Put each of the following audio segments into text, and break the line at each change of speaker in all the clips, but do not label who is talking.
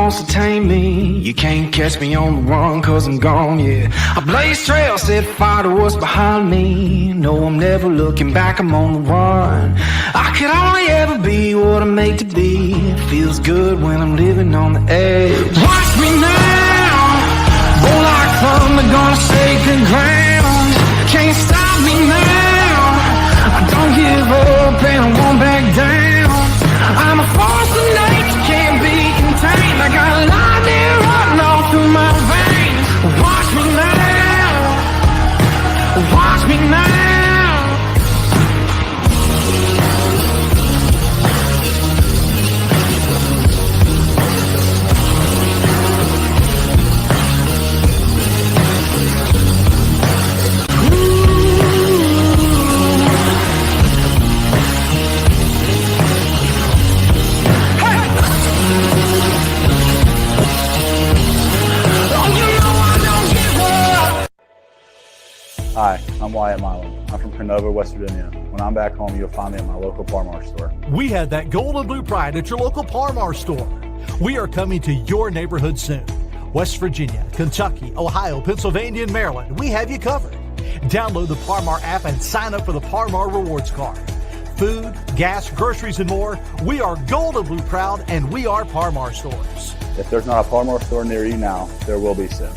wants to tame me. You can't catch me on the run, cause I'm gone, yeah. I blaze trails, set fire to what's behind me. No, I'm never looking back, I'm on the run. I could only ever be what I'm made to be. It feels good when I'm living on the edge. Watch me now, roll like thunder, gonna shake the ground. Can't stop me now, I don't give up and I won't back down. I'm a force of nature, can't be contained. I got lightning running all through my veins. Watch me now, watch me now.
Hi, I'm Wyatt Milam. I'm from Canova, West Virginia. When I'm back home, you'll find me at my local Par-Mar store.
We have that gold and blue pride at your local Par-Mar store. We are coming to your neighborhood soon. West Virginia, Kentucky, Ohio, Pennsylvania, and Maryland, we have you covered. Download the Par-Mar app and sign up for the Par-Mar rewards card. Food, gas, groceries, and more. We are gold and blue proud, and we are Par-Mar stores.
If there's not a Par-Mar store near you now, there will be soon.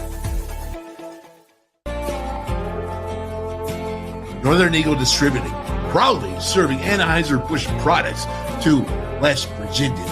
Northern Eagle Distributing, proudly serving Anheuser-Busch products to West Virginians.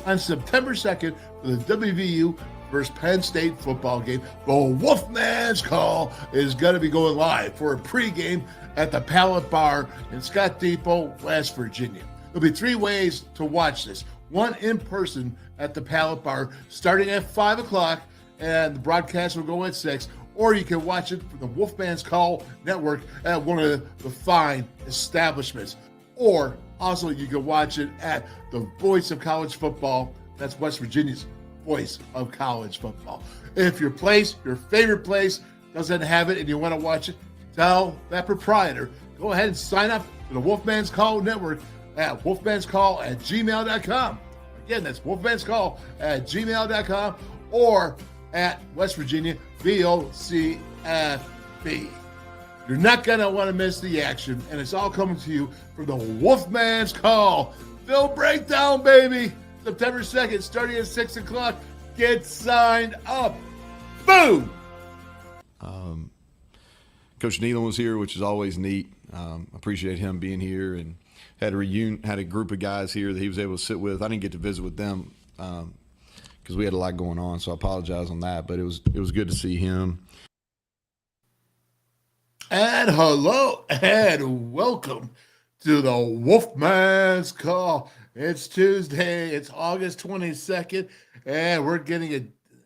On September 2nd, for the WVU versus Penn State football game, the WolfMan's Call is going to be going live for a pregame at the Pallet Bar in Scott Depot, West Virginia. There'll be 3 ways to watch this. One in person at the Pallet Bar starting at 5 o'clock, and the broadcast will go at 6. Or you can watch it from the WolfMan's Call Network at one of the fine establishments. Or also you can watch it at the Voice of College Football. That's West Virginia's Voice of College Football. If your place, your favorite place, doesn't have it and you want to watch it, tell that proprietor. Go ahead and sign up for the WolfMan's Call Network at wolfmanscall@gmail.com. Again, that's wolfmanscall@gmail.com or at West Virginia VOCFB. You're not going to want to miss the action, and it's all coming to you from the WolfMan's Call. Phil Breakdown, baby. September 2nd, starting at 6 o'clock. Get signed up. Boom!
Coach Neal was here, which is always neat. Appreciate him being here, and had a group of guys here that he was able to sit with. I didn't get to visit with them because we had a lot going on, so I apologize on that. But it was good to see him.
And hello and welcome to the WolfMan's Call. It's Tuesday. It's August 22nd, and we're getting it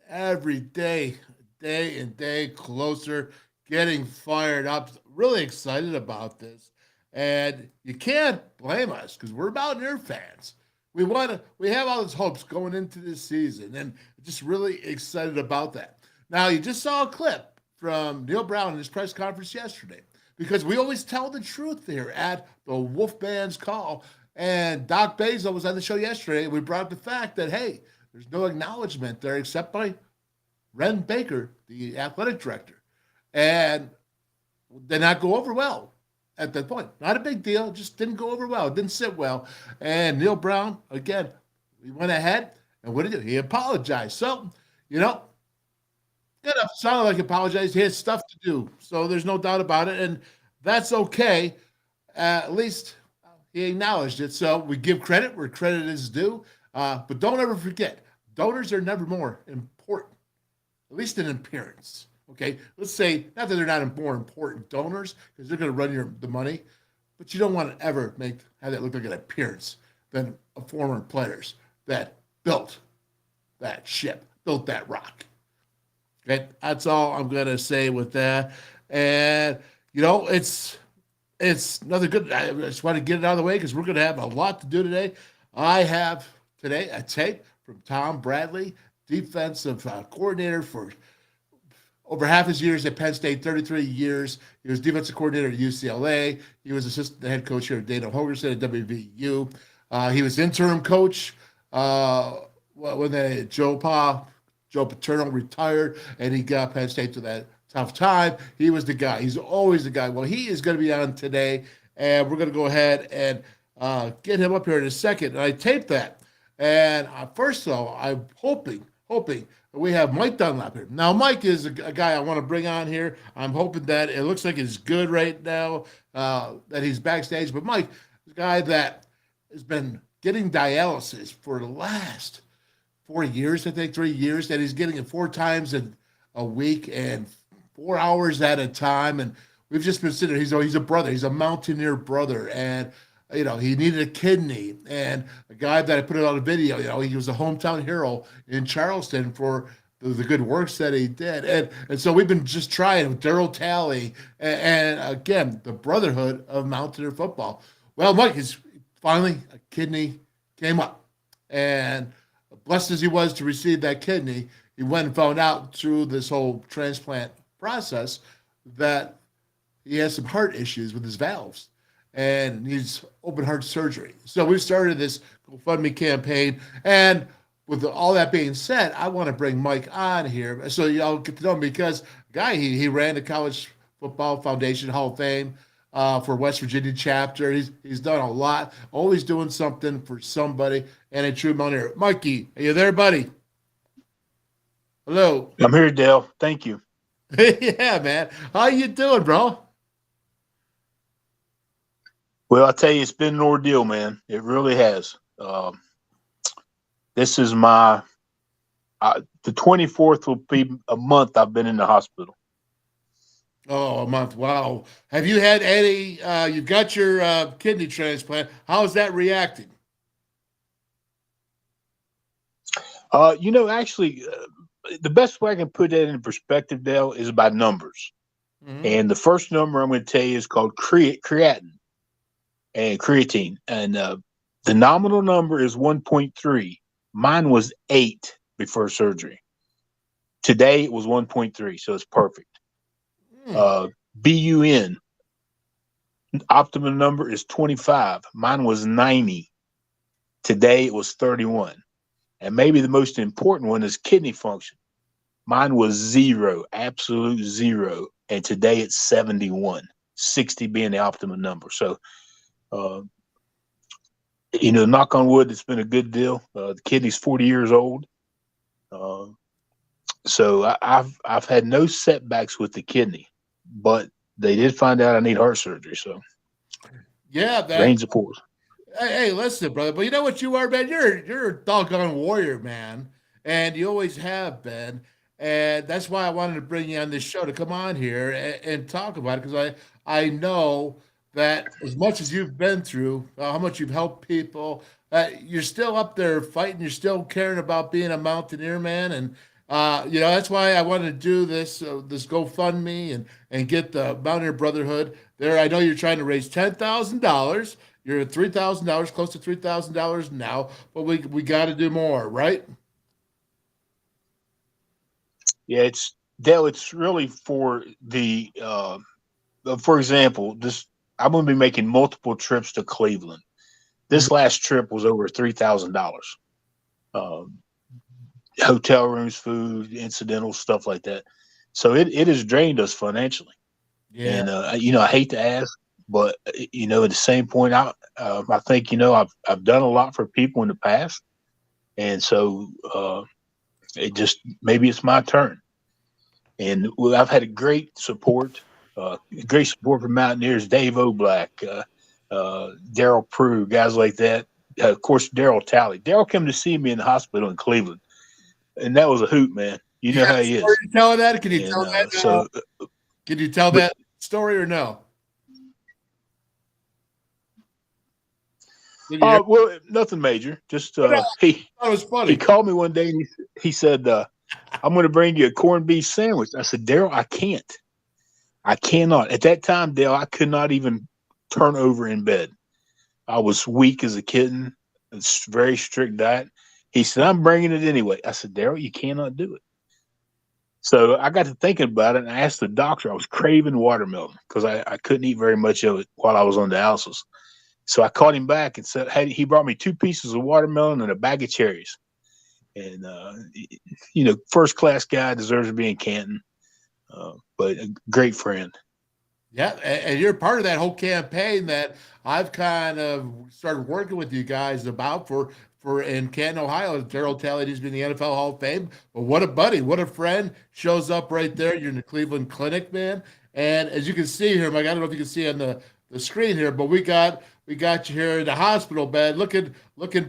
every day and day closer, getting fired up. Really excited about this, and you can't blame us because we're Mountaineer fans. We have all these hopes going into this season, and just really excited about that. Now, you just saw a clip from Neal Brown in his press conference yesterday, because we always tell the truth here at the WolfMan's Call. And Doc Bezos was on the show yesterday, and we brought up the fact that, hey, there's no acknowledgement there except by Ren Baker, the athletic director. And did not go over well at that point. Not a big deal, just didn't go over well. It didn't sit well. And Neal Brown, again, he went ahead, and what did he do? He apologized. So, good enough. Sounded like he apologized. He has stuff to do, so there's no doubt about it, and that's okay. At least he acknowledged it. So we give credit where credit is due, but don't ever forget, donors are never more important, at least in appearance. Okay, let's say not that they're not more important donors because they're going to run the money, but you don't want to ever have that look like an appearance than former players that built that ship, built that rock. Okay, that's all I'm going to say with that. And, it's nothing good. I just want to get it out of the way because we're going to have a lot to do today. I have today a tape from Tom Bradley, defensive coordinator for over half his years at Penn State, 33 years. He was defensive coordinator at UCLA. He was assistant head coach here at Dana Hogerson at WVU. He was interim coach when Joe Paterno retired and he got Penn State to that tough time. He was the guy. He's always the guy. Well, he is going to be on today, and we're going to go ahead and get him up here in a second. And I taped that. And first of all, I'm hoping we have Mike Dunlap here. Now, Mike is a guy I want to bring on here. I'm hoping that it looks like he's good right now, that he's backstage. But Mike is a guy that has been getting dialysis for the last 4 years, I think, 3 years, that he's getting it 4 times a week and 4 hours at a time. And we've just been sitting there. He's a brother. He's a Mountaineer brother. And he needed a kidney, and a guy that I put it on a video, he was a hometown hero in Charleston for the good works that he did. And so we've been just trying with Daryl Talley and again, the brotherhood of Mountaineer football. Well, Mike is finally a kidney came up, and blessed as he was to receive that kidney, he went and found out through this whole transplant process that he has some heart issues with his valves and needs open heart surgery. So we've started this GoFundMe campaign. And with all that being said, I want to bring Mike on here so y'all get to know him, because guy, he ran the College Football Foundation Hall of Fame for West Virginia chapter. He's done a lot, always doing something for somebody, and a true Mountaineer. Mikey, are you there, buddy? Hello.
I'm here, Dale. Thank you.
Yeah, man. How you doing, bro?
Well, I tell you, it's been an ordeal, man. It really has. This is the 24th will be a month I've been in the hospital.
Oh, a month. Wow. Have you had any, you got your kidney transplant. How is that reacting?
Actually, the best way I can put that in perspective, Dale, is by numbers. Mm-hmm. And the first number I'm going to tell you is called creatinine. And creatine, and the nominal number is 1.3. Mine was 8 before surgery. Today it was 1.3, so it's perfect. BUN, optimum number is 25. Mine was 90. Today it was 31. And maybe the most important one is kidney function. Mine was 0, absolute 0, and today it's 71. 60 being the optimum number. So. Knock on wood, it's been a good deal. The kidney's 40 years old. So I've had no setbacks with the kidney, but they did find out I need heart surgery. So
yeah,
rain support.
Hey, listen, brother, but you know what you are, man? You're a doggone warrior, man. And you always have been. And that's why I wanted to bring you on this show to come on here and talk about it, because I know that as much as you've been through, how much you've helped people, you're still up there fighting. You're still caring about being a Mountaineer, man. And, that's why I wanted to do this GoFundMe and get the Mountaineer Brotherhood there. I know you're trying to raise $10,000. You're at $3,000, close to $3,000 now, but we got to do more, right?
Yeah, it's really for the, for example, I'm going to be making multiple trips to Cleveland. This last trip was over $3,000. Hotel rooms, food, incidental stuff like that. So it has drained us financially. Yeah. And I hate to ask, but at the same point, I think I've done a lot for people in the past, and so maybe it's my turn. And I've had a great support. Great support from Mountaineers, Dave O'Black, Daryl Prue, guys like that. Of course, Daryl Talley. Daryl came to see me in the hospital in Cleveland, and that was a hoot, man. You know how he is.
Can you tell that? Can you tell that? Can you tell that story or no?
Well, nothing major. Just he
was funny.
He called me one day and he said, "I'm going to bring you a corned beef sandwich." I said, "Daryl, I can't. I cannot." At that time, Dale, I could not even turn over in bed. I was weak as a kitten. It's a very strict diet. He said, "I'm bringing it anyway." I said, "Daryl, you cannot do it." So I got to thinking about it, and I asked the doctor. I was craving watermelon because I couldn't eat very much of it while I was on dialysis. So I called him back and said, hey, he brought me 2 pieces of watermelon and a bag of cherries. And, first class guy, deserves to be in Canton, but a great friend.
Yeah, and you're part of that whole campaign that I've kind of started working with you guys about for in Canton, Ohio. Darryl Talley, he's been in the NFL Hall of Fame. But what a buddy, what a friend, shows up right there. You're in the Cleveland Clinic, man. And as you can see here, Mike, I don't know if you can see on the screen here, but we got you here in the hospital bed, looking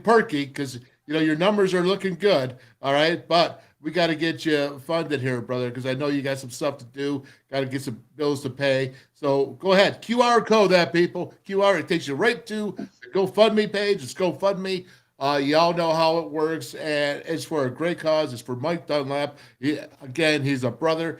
perky, because your numbers are looking good. All right, but we got to get you funded here, brother, because I know you got some stuff to do. Got to get some bills to pay. So go ahead, QR code that, people. QR, it takes you right to the GoFundMe page. It's GoFundMe. Y'all know how it works, and it's for a great cause. It's for Mike Dunlap. He's a brother.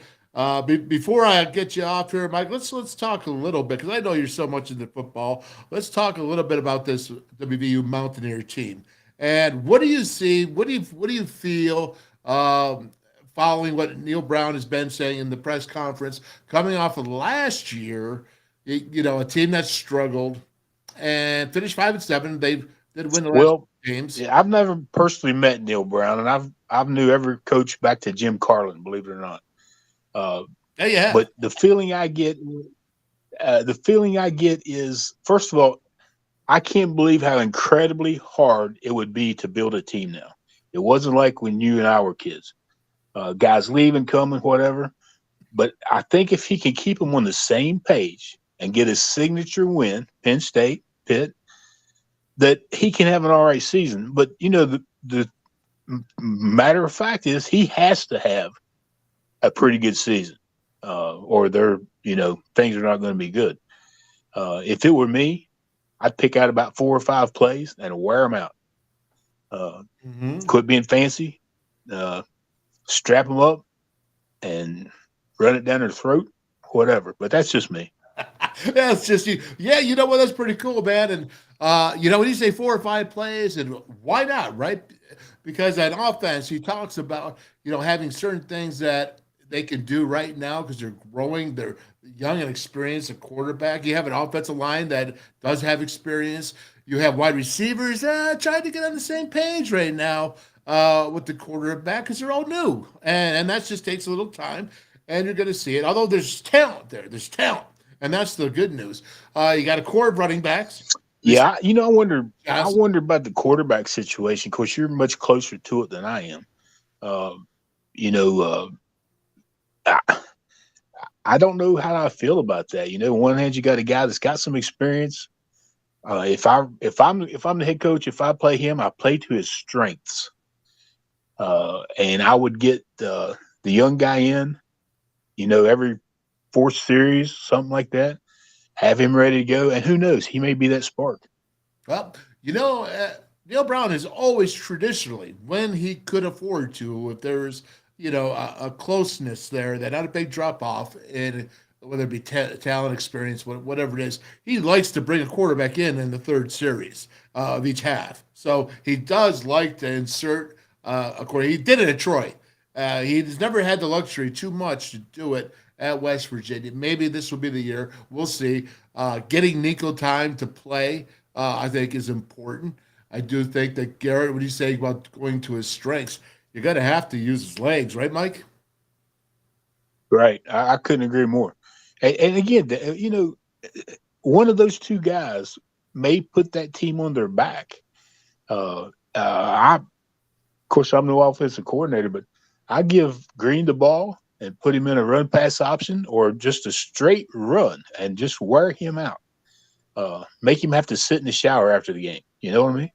Before I get you off here, Mike, let's talk a little bit, because I know you're so much into football. Let's talk a little bit about this WVU Mountaineer team. And what do you see? What do you feel following what Neal Brown has been saying in the press conference, coming off of last year? A team that struggled and finished 5-7. They did win the last games.
Yeah, I've never personally met Neal Brown, and I've knew every coach back to Jim Carlin, believe it or not.
Yeah.
But the feeling I get is, first of all, I can't believe how incredibly hard it would be to build a team now. It wasn't like when you and I were kids. Guys leaving, coming, whatever. But I think if he can keep them on the same page and get his signature win, Penn State, Pitt, that he can have an all right season. But, the matter of fact is he has to have a pretty good season, or things are not going to be good. If it were me, I'd pick out about 4 or 5 plays and wear them out. Quit being fancy, strap them up, and run it down their throat, whatever. But that's just me.
That's just you. Yeah, you know what? That's pretty cool, man. And when you say 4 or 5 plays, and why not, right? Because on offense, he talks about having certain things that they can do right now because they're growing. They're young and experienced. A quarterback. You have an offensive line that does have experience. You have wide receivers trying to get on the same page right now with the quarterback because they're all new, and that just takes a little time. And you're going to see it. Although there's talent there. There's talent. And that's the good news. You got a core of running backs.
Yeah, I wonder about the quarterback situation. Of course, you're much closer to it than I am. I don't know how I feel about that. On one hand, you got a guy that's got some experience. If I'm the head coach, if I play him, I play to his strengths. And I would get the young guy in, every 4th series, something like that. Have him ready to go, and who knows? He may be that spark.
Well, Neal Brown has always traditionally, when he could afford to, if there's a closeness there, that not a big drop off, and whether it be talent, experience, whatever it is, he likes to bring a quarterback in the 3rd series of each half. So he does like to insert a quarterback. He did it at Troy. He's never had the luxury too much to do it at West Virginia. Maybe this will be the year. We'll see. Getting Nico time to play, I think, is important. I do think that Garrett, what do you say about going to his strengths? You're going to have to use his legs, right, Mike?
Right. I couldn't agree more. And again, one of those 2 guys may put that team on their back. Of course, I'm no offensive coordinator, but I give Green the ball and put him in a run pass option or just a straight run and just wear him out. Make him have to sit in the shower after the game. You know what I mean?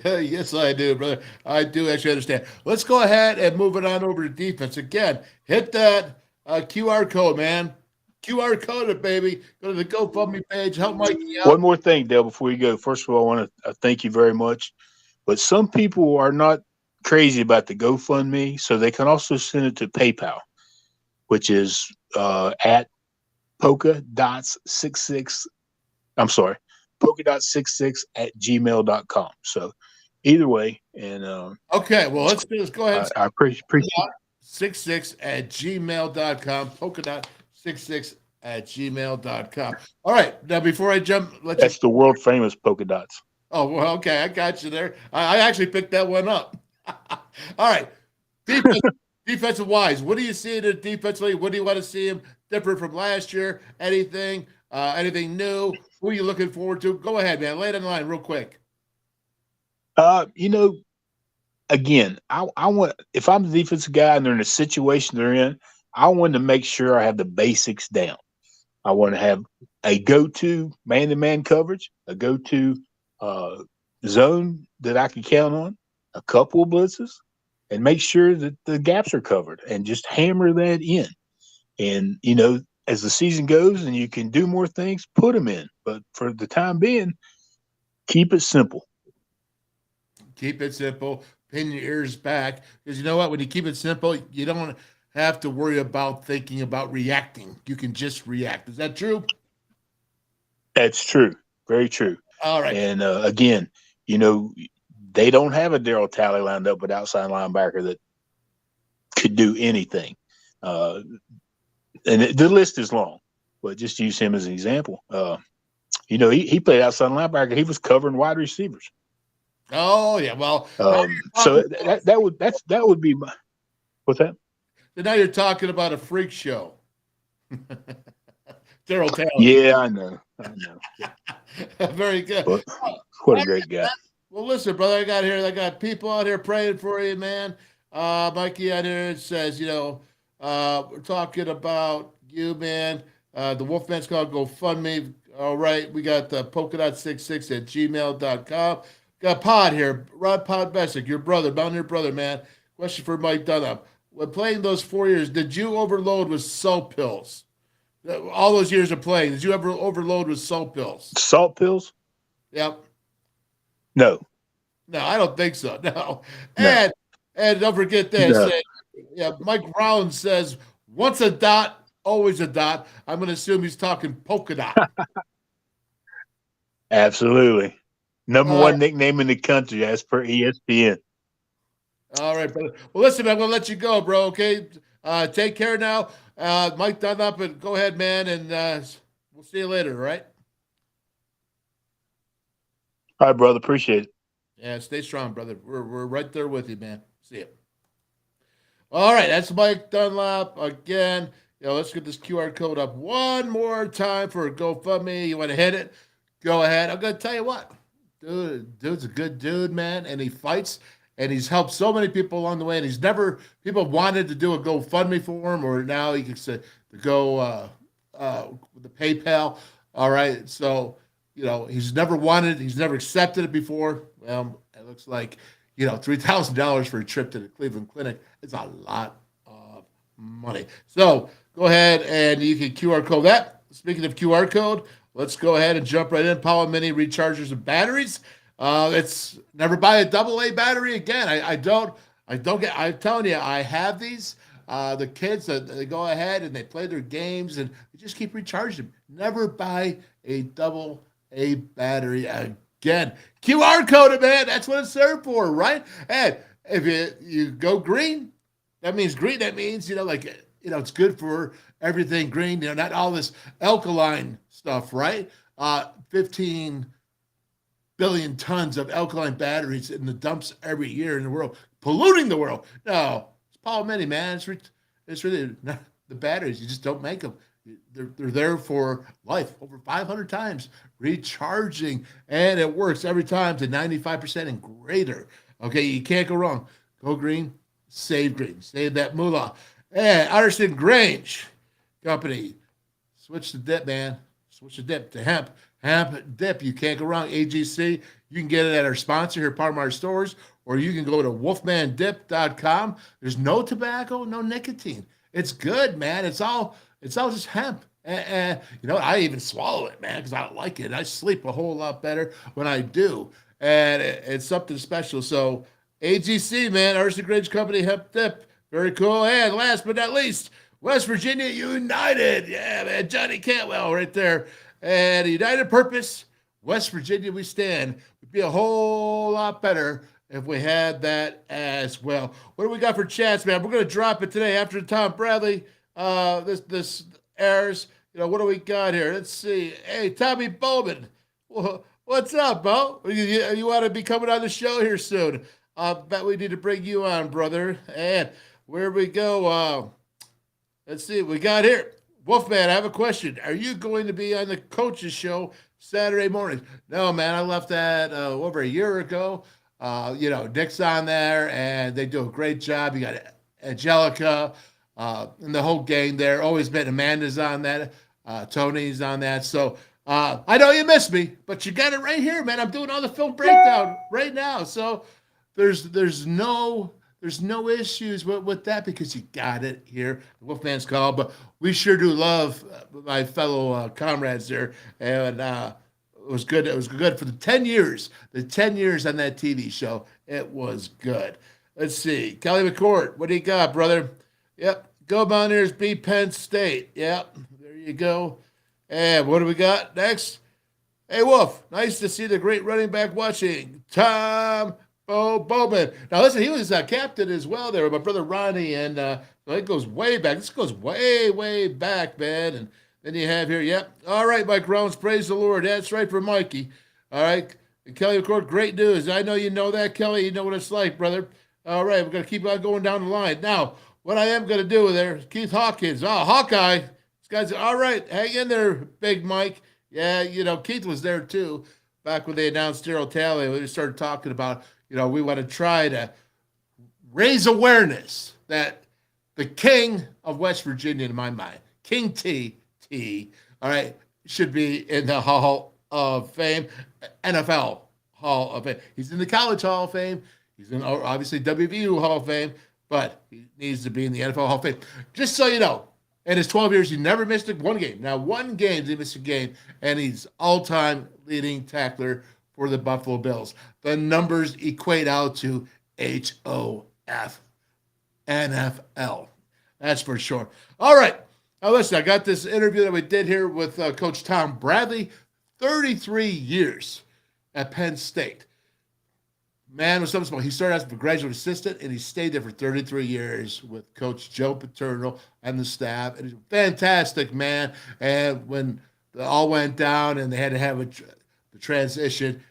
Yes, I do, brother. I do actually understand. Let's go ahead and move it on over to defense. Again, hit that QR code, man. QR code it, baby. Go to the GoFundMe page. Help Mike out.
One more thing, Dale, before you go. First of all, I want to thank you very much. But some people are not crazy about the GoFundMe, so they can also send it to PayPal, which is at polka.66. I'm sorry, polka.66@gmail.com. So either way, and
okay, well, let's go ahead.
I appreciate
66@gmail.com, polka.66 at gmail.com. All right. Now, before I jump,
That's the world famous polka dots.
Oh, well, okay. I got you there. I actually picked that one up. All right. Defensive wise, what do you see in it defensively? What do you want to see him different from last year? Anything new? Who are you looking forward to? Go ahead, man. Lay it on the line real quick.
Again, I want, if I'm the defensive guy and they're in a situation they're in, I want to make sure I have the basics down. I want to have a go-to man-to-man coverage, a go-to zone that I can count on, a couple of blitzes, and make sure that the gaps are covered and just hammer that in. And, as the season goes and you can do more things, put them in. But for the time being, keep it simple.
Keep it simple. Pin your ears back. Because you know what? When you keep it simple, you don't have to worry about thinking about reacting. You can just react. Is that true?
That's true. Very true.
All right.
And again, they don't have a Darryl Talley lined up with outside linebacker that could do anything. And the list is long, but just use him as an example. He played outside linebacker. He was covering wide receivers.
Oh yeah. Well,
so that would be my. What's that?
So now you're talking about a freak show. Darryl Talley.
Yeah, I know.
Very good.
What a great guy.
Well, listen, brother, I got people out here praying for you, man. Mikey out here says, we're talking about you, man. The Wolfman's called GoFundMe. All right. We got the polkadot66 at gmail.com. Got Pod here. Rod Pod Bessick, your brother, Mountaineer brother, man. Question for Mike Dunlap. When playing those 4 years, did you overload with salt pills? All those years of playing, did you ever overload with salt pills?
Salt pills?
Yep.
No.
No, I don't think so. No. And don't forget this.
No.
Mike Brown says, once a dot, always a dot. I'm going to assume he's talking polka dot.
Absolutely. Number one nickname in the country, as per ESPN.
All right, brother. Well, listen, I'm going to let you go, bro, okay? Take care now. Mike Dunlap, and go ahead, man, and we'll see you later, all right?
All right, brother. Appreciate it.
Yeah, stay strong, brother. We're right there with you, man. See you. All right, that's Mike Dunlap again. Let's get this QR code up one more time for GoFundMe. You want to hit it? Go ahead. I'm going to tell you what. Dude's a good dude, man, and he fights, and he's helped so many people along the way, and people wanted to do a GoFundMe for him, or now he can say to go with the PayPal. All right, so, he's never accepted it before. Well, it looks like, $3,000 for a trip to the Cleveland Clinic is a lot of money. So go ahead and you can QR code that. Speaking of QR code, let's go ahead and jump right in. Power Mini rechargers and batteries. It's never buy a AA battery again. I'm telling you, I have these. The kids, they go ahead and they play their games and they just keep recharging them. Never buy a AA battery again. QR code it, man. That's what it's there for, right? And if you go green, that means green. That means, it's good for everything green. Not all this alkaline stuff, right? 15 billion tons of alkaline batteries in the dumps every year in the world, polluting the world. No, it's Paul Mini, man. It's really not the batteries. You just don't make them. They're there for life, over 500 times recharging, and it works every time to 95% and greater. Okay, you can't go wrong. Go green, save green, save that moolah. And Artisan Grange Company, switch the dip, man. Switch the dip to hemp. Hemp dip, you can't go wrong. AGC, you can get it at our sponsor here, part of our stores, or you can go to wolfmandip.com. There's no tobacco, no nicotine. It's good, man. It's all just hemp. And I even swallow it, man, because I like it. I sleep a whole lot better when I do. And it's something special. So AGC, man, Artisan Grange Company, hemp dip. Very cool. And last but not least, West Virginia United. Yeah, man, Johnny Cantwell right there. And a united purpose, West Virginia we stand. Would be a whole lot better if we had that as well. What do we got for chats, man? We're going to drop it today after Tom Bradley. This airs. what do we got here? Let's see. Hey, Tommy Bowman. What's up, Bo? You want to be coming on the show here soon? I bet we need to bring you on, brother. And where we go? Let's see. We got here. Wolfman, I have a question. Are you going to be on the coaches show Saturday morning? No, man. I left that over a year ago. Nick's on there, and they do a great job. You got Angelica and the whole gang there. Always been Amanda's on that. Tony's on that. So I know you missed me, but you got it right here, man. I'm doing all the film breakdown right now. So there's no issues with that because you got it here. Wolfman's Call, but we sure do love my fellow comrades there, and it was good. It was good for the 10 years. The 10 years on that TV show, it was good. Let's see, Kelly McCord, what do you got, brother? Yep, go Mountaineers, beat Penn State. Yep, there you go. And what do we got next? Hey, Wolf, nice to see the great running back watching. Tom Bowman. Now, listen, he was a captain as well there with my brother Ronnie, and it goes way back. This goes way, way back, man. And then you have here, yep. All right, Mike Rollins, praise the Lord. That's right for Mikey. All right. And Kelly, of course, great news. I know you know that, Kelly. You know what it's like, brother. All right, we're going to keep on going down the line. Now, what I am going to do there, Keith Hawkins. Oh, Hawkeye. This guy's, all right, hang in there, Big Mike. Yeah, Keith was there too back when they announced Daryl Talley. We started talking about, we want to try to raise awareness that the king of West Virginia, in my mind, King T, all right, should be in the Hall of Fame, NFL Hall of Fame. He's in the College Hall of Fame. He's in, obviously, WVU Hall of Fame, but he needs to be in the NFL Hall of Fame. Just so you know, in his 12 years, he never missed one game. Now, one game, he missed a game, and he's all-time leading tackler for the Buffalo Bills. The numbers equate out to HOF, NFL. That's for sure. All right. Now, listen, I got this interview that we did here with Coach Tom Bradley, 33 years at Penn State. Man, was something small. He started as a graduate assistant, and he stayed there for 33 years with Coach Joe Paterno and the staff. And he's a fantastic man. And when it all went down and they had to have the transition,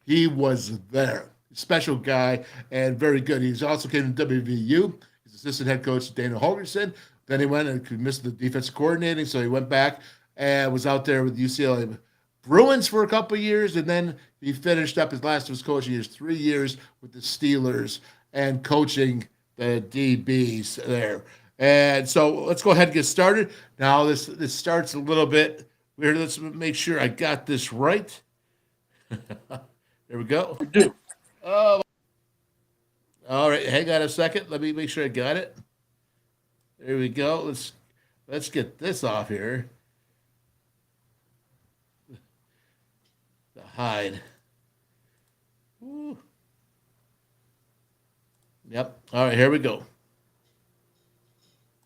he was there. Special guy and very good. He's also came to WVU. He's assistant head coach Dana Holgerson. Then he went and missed the defensive coordinating, so he went back and was out there with UCLA Bruins for a couple of years, and then he finished up his last of his coaching years, 3 years with the Steelers and coaching the DBs there. And so let's go ahead and get started. Now this starts a little bit weird. Let's make sure I got this right. There we go. Oh, all right. Hang on a second. Let me make sure I got it. There we go. Let's get this off here. The hide. Woo. Yep. All right, here we go.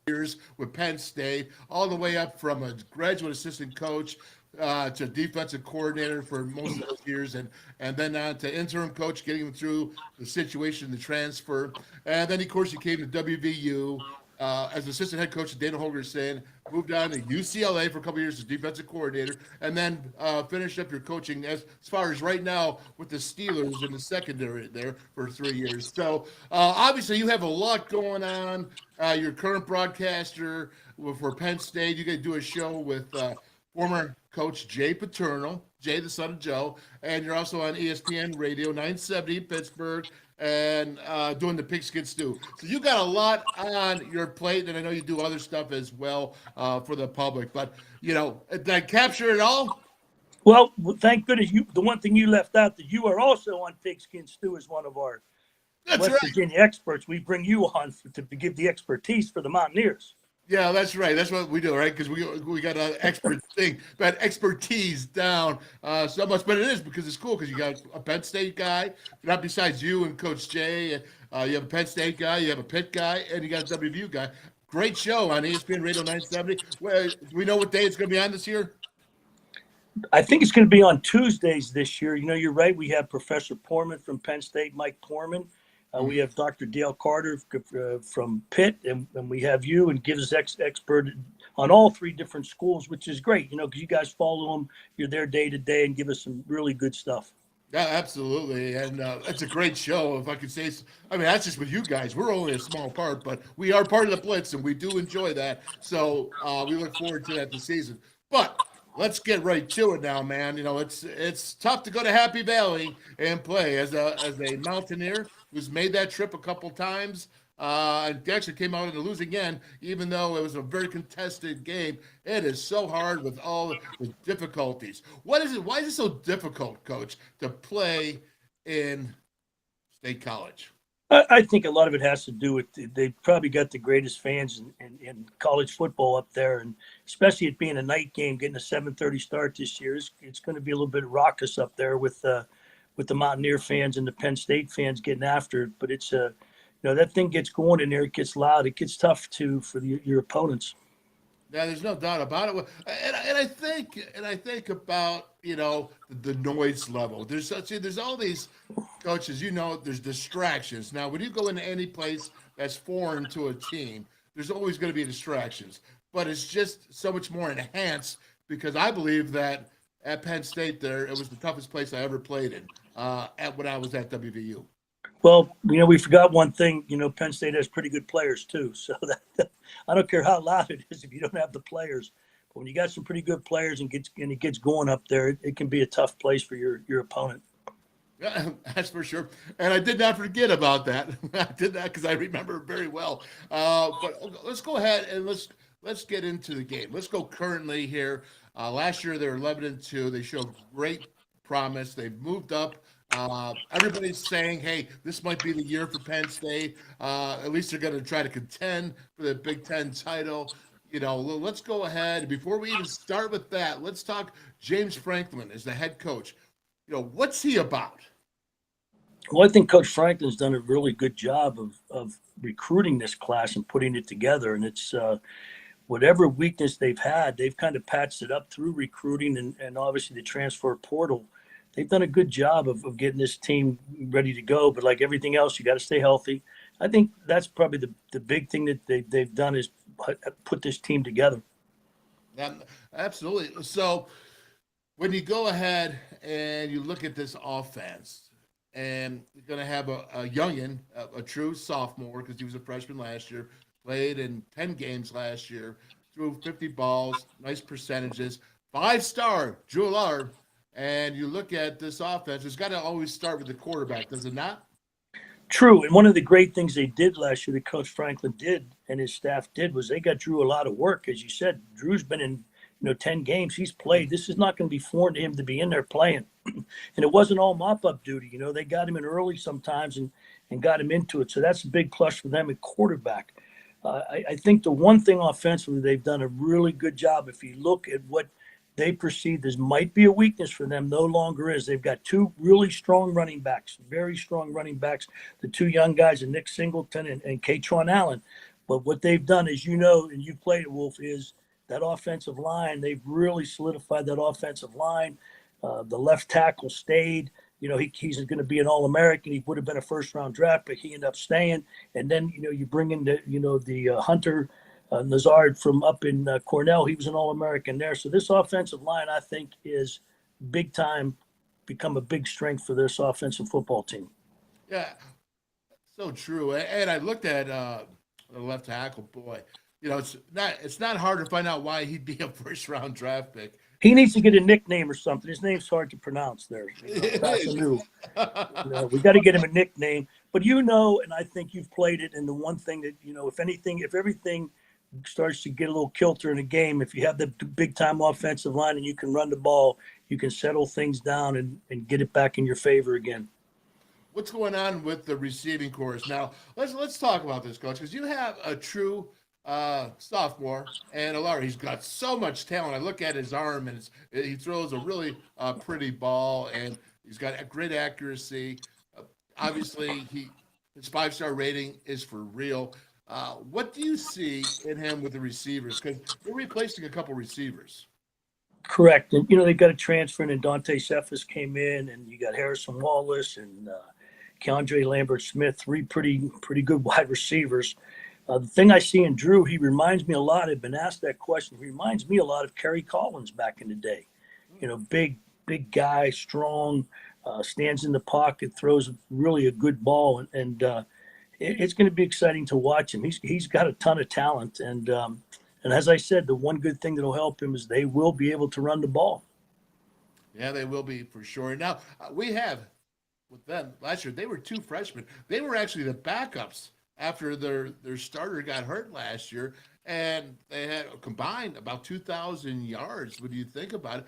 Years with Penn State, all the way up from a graduate assistant coach to defensive coordinator for most of those years, and then on to interim coach, getting him through the situation, the transfer. And then, of course, he came to WVU. As assistant head coach, Dana Holgerson, moved on to UCLA for a couple of years as defensive coordinator, and then finished up your coaching as far as right now with the Steelers in the secondary there for 3 years. So obviously you have a lot going on. You're current broadcaster for Penn State. You get to do a show with former coach Jay Paterno, Jay the son of Joe, and you're also on ESPN Radio 970 in Pittsburgh, and doing the Pigskin Stew. So you got a lot on your plate, and I know you do other stuff as well for the public. But, did I capture it all?
Well, thank goodness the one thing you left out, that you are also on Pigskin Stew as one of our West Virginia experts. We bring you on to give the expertise for the Mountaineers.
Yeah, that's right. That's what we do, right? Because we got an expert thing, but expertise down so much. But it is because it's cool because you got a Penn State guy, not besides you and Coach Jay. You have a Penn State guy, you have a Pitt guy, and you got a WVU guy. Great show on ESPN Radio 970. Well, do we know what day it's going to be on this year?
I think it's going to be on Tuesdays this year. You're right. We have Professor Poorman from Penn State, Mike Poorman. We have Dr. Dale Carter from Pitt, and we have you, and gives us expert on all three different schools, which is great, because you guys follow them. You're there day to day and give us some really good stuff.
Yeah, absolutely. And it's a great show, if I could say. I mean, that's just with you guys. We're only a small part, but we are part of the Blitz, and we do enjoy that. So we look forward to that this season. But let's get right to it now, man. It's tough to go to Happy Valley and play as a Mountaineer who's made that trip a couple times. And actually came out in the losing end, even though it was a very contested game. It is so hard with all the difficulties. What is it? Why is it so difficult, Coach, to play in State College?
I think a lot of it has to do with they probably got the greatest fans in college football up there, and especially it being a night game, getting a 7:30 start this year. It's going to be a little bit raucous up there with the Mountaineer fans and the Penn State fans getting after it. But it's that thing gets going in there. It gets loud. It gets tough for your opponents.
Yeah, there's no doubt about it. And I think about the noise level. There's all these coaches. There's distractions. Now, when you go into any place that's foreign to a team, there's always going to be distractions. But it's just so much more enhanced because I believe that at Penn State it was the toughest place I ever played in when I was at WVU.
Well, we forgot one thing. Penn State has pretty good players too. So I don't care how loud it is if you don't have the players. But when you got some pretty good players and it gets going up there, it can be a tough place for your opponent.
Yeah, that's for sure. And I did not forget about that. I did that because I remember it very well. But let's go ahead and let's get into the game. Let's go currently here. Last year they were 11-2. They showed great promise. They've moved up. Everybody's saying, hey, this might be the year for Penn State. At least they're going to try to contend for the Big Ten title. Let's go ahead. Before we even start with that, let's talk James Franklin as the head coach. What's he about?
Well, I think Coach Franklin's done a really good job of recruiting this class and putting it together. And it's whatever weakness they've had, they've kind of patched it up through recruiting and obviously the transfer portal. They've done a good job of getting this team ready to go. But like everything else, you got to stay healthy. I think that's probably the big thing that they've done is put this team together.
Absolutely. So when you go ahead and you look at this offense, and you're going to have a youngin, a true sophomore, because he was a freshman last year, played in 10 games last year, threw 50 balls, nice percentages, 5-star Drew Allard. And you look at this offense, it's got to always start with the quarterback, does it not?
True. And one of the great things they did last year that Coach Franklin did and his staff did was they got Drew a lot of work. As you said, Drew's been in 10 games. He's played. This is not going to be foreign to him to be in there playing. And it wasn't all mop-up duty. They got him in early sometimes and got him into it. So that's a big plus for them at quarterback. I think the one thing offensively they've done a really good job, if you look at what they perceive this might be a weakness for them, no longer is. They've got two really strong running backs, very strong running backs, the two young guys, Nick Singleton and Katron Allen. But what they've done, as you know, and you played it, Wolf, is that offensive line. They've really solidified that offensive line. The left tackle stayed. He's going to be an All-American. He would have been a first-round draft pick. He ended up staying. And then, you bring in the Hunter Nazard from up in Cornell. He was an All-American there. So this offensive line, I think, is big time, become a big strength for this offensive football team.
Yeah, so true. And I looked at the left tackle, boy. It's not hard to find out why he'd be a first-round draft pick.
He needs to get a nickname or something. His name's hard to pronounce there. We got to get him a nickname. But and I think you've played it. And the one thing that, if everything starts to get a little kilter in a game, if you have the big-time offensive line and you can run the ball, you can settle things down and get it back in your favor again.
What's going on with the receiving corps now? Let's talk about this, Coach, because you have a true sophomore and Allard. He's got so much talent. I look at his arm and he throws a really pretty ball, and he's got a great accuracy. Obviously, his 5-star rating is for real. What do you see in him with the receivers? Because they're replacing a couple receivers.
Correct. And, they got a transfer, and Dante Cephas came in, and you got Harrison Wallace and Keandre Lambert-Smith, three pretty good wide receivers. The thing I see in Drew, he reminds me a lot. I've been asked that question. He reminds me a lot of Kerry Collins back in the day. Big guy, strong, stands in the pocket, throws really a good ball, and it's going to be exciting to watch him. He's got a ton of talent, and as I said, the one good thing that'll help him is they will be able to run the ball.
Yeah, they will be for sure. Now we have with them last year. They were 2 freshmen. They were actually the backups after their starter got hurt last year, and they had combined about 2,000 yards. When you think about it,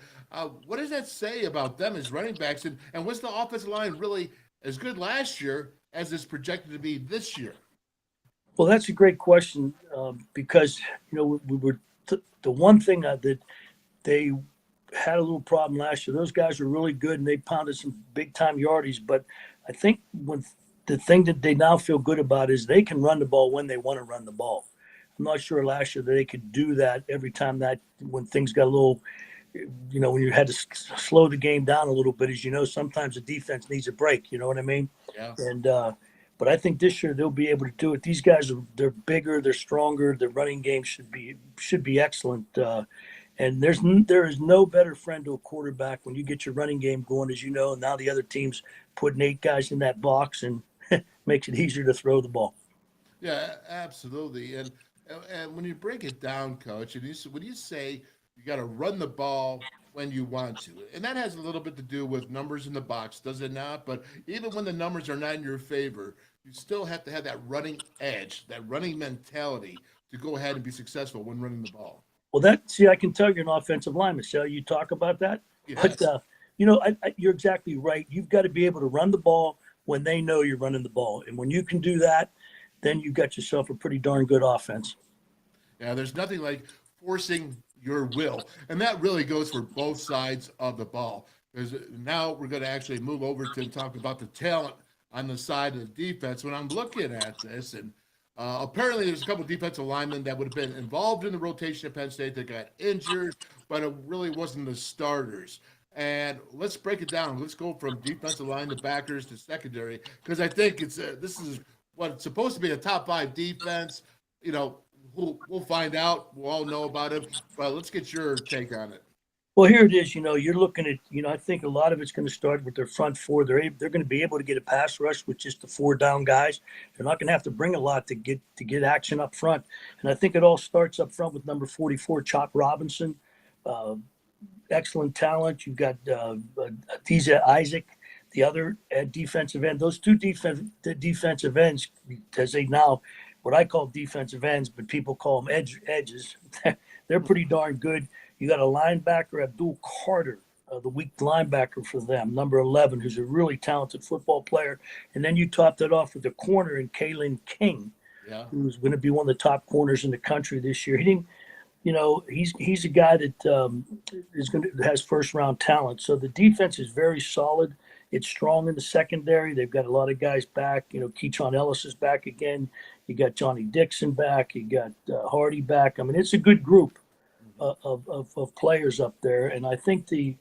what does that say about them as running backs? And was the offensive line really as good last year as it's projected to be this year?
Well, that's a great question because we were the one thing that they had a little problem last year. Those guys were really good and they pounded some big time yardage. But I think the thing that they now feel good about is they can run the ball when they want to run the ball. I'm not sure last year that they could do that every time when things got a little, when you had to slow the game down a little bit, as sometimes the defense needs a break. You know what I mean?
Yeah.
And but I think this year they'll be able to do it. These guys they're bigger, they're stronger. Their running game should be excellent. And there is no better friend to a quarterback when you get your running game going, as you know. And now the other team's putting 8 guys in that box and makes it easier to throw the ball.
Yeah, absolutely. And when you break it down, Coach, and when you say you got to run the ball when you want to, and that has a little bit to do with numbers in the box, does it not? But even when the numbers are not in your favor, you still have to have that running edge, that running mentality to go ahead and be successful when running the ball.
Well, I can tell you're an offensive lineman. So you talk about that.
Yes.
But, you're exactly right. You've got to be able to run the ball when they know you're running the ball. And when you can do that, then you've got yourself a pretty darn good offense.
Yeah, there's nothing like forcing your will. And that really goes for both sides of the ball. Because now we're going to actually move over to talk about the talent on the side of the defense. When I'm looking at this, and apparently there's a couple of defensive linemen that would have been involved in the rotation at Penn State that got injured, but it really wasn't the starters. And let's break it down. Let's go from defensive line to backers to secondary, because I think this is what's supposed to be a top 5 defense. We'll find out. We'll all know about it. But let's get your take on it.
Well, here it is. You're looking at, I think a lot of it's going to start with their front 4. They're going to be able to get a pass rush with just the 4 down guys. They're not going to have to bring a lot to get action up front. And I think it all starts up front with number 44, Chop Robinson. Excellent talent. You've got Atiza Isaac, the other defensive end. Those 2 defensive ends, as they now, what I call defensive ends, but people call them edges. They're pretty darn good. You got a linebacker, Abdul Carter, the weak linebacker for them, number 11, who's a really talented football player. And then you topped it off with a corner in Kalen King, who's going to be one of the top corners in the country this year. He didn't. He's a guy that has first round talent. So the defense is very solid. It's strong in the secondary. They've got a lot of guys back. Keyshawn Ellis is back again. You got Johnny Dixon back. You got Hardy back. I mean, it's a good group of players up there. And I think the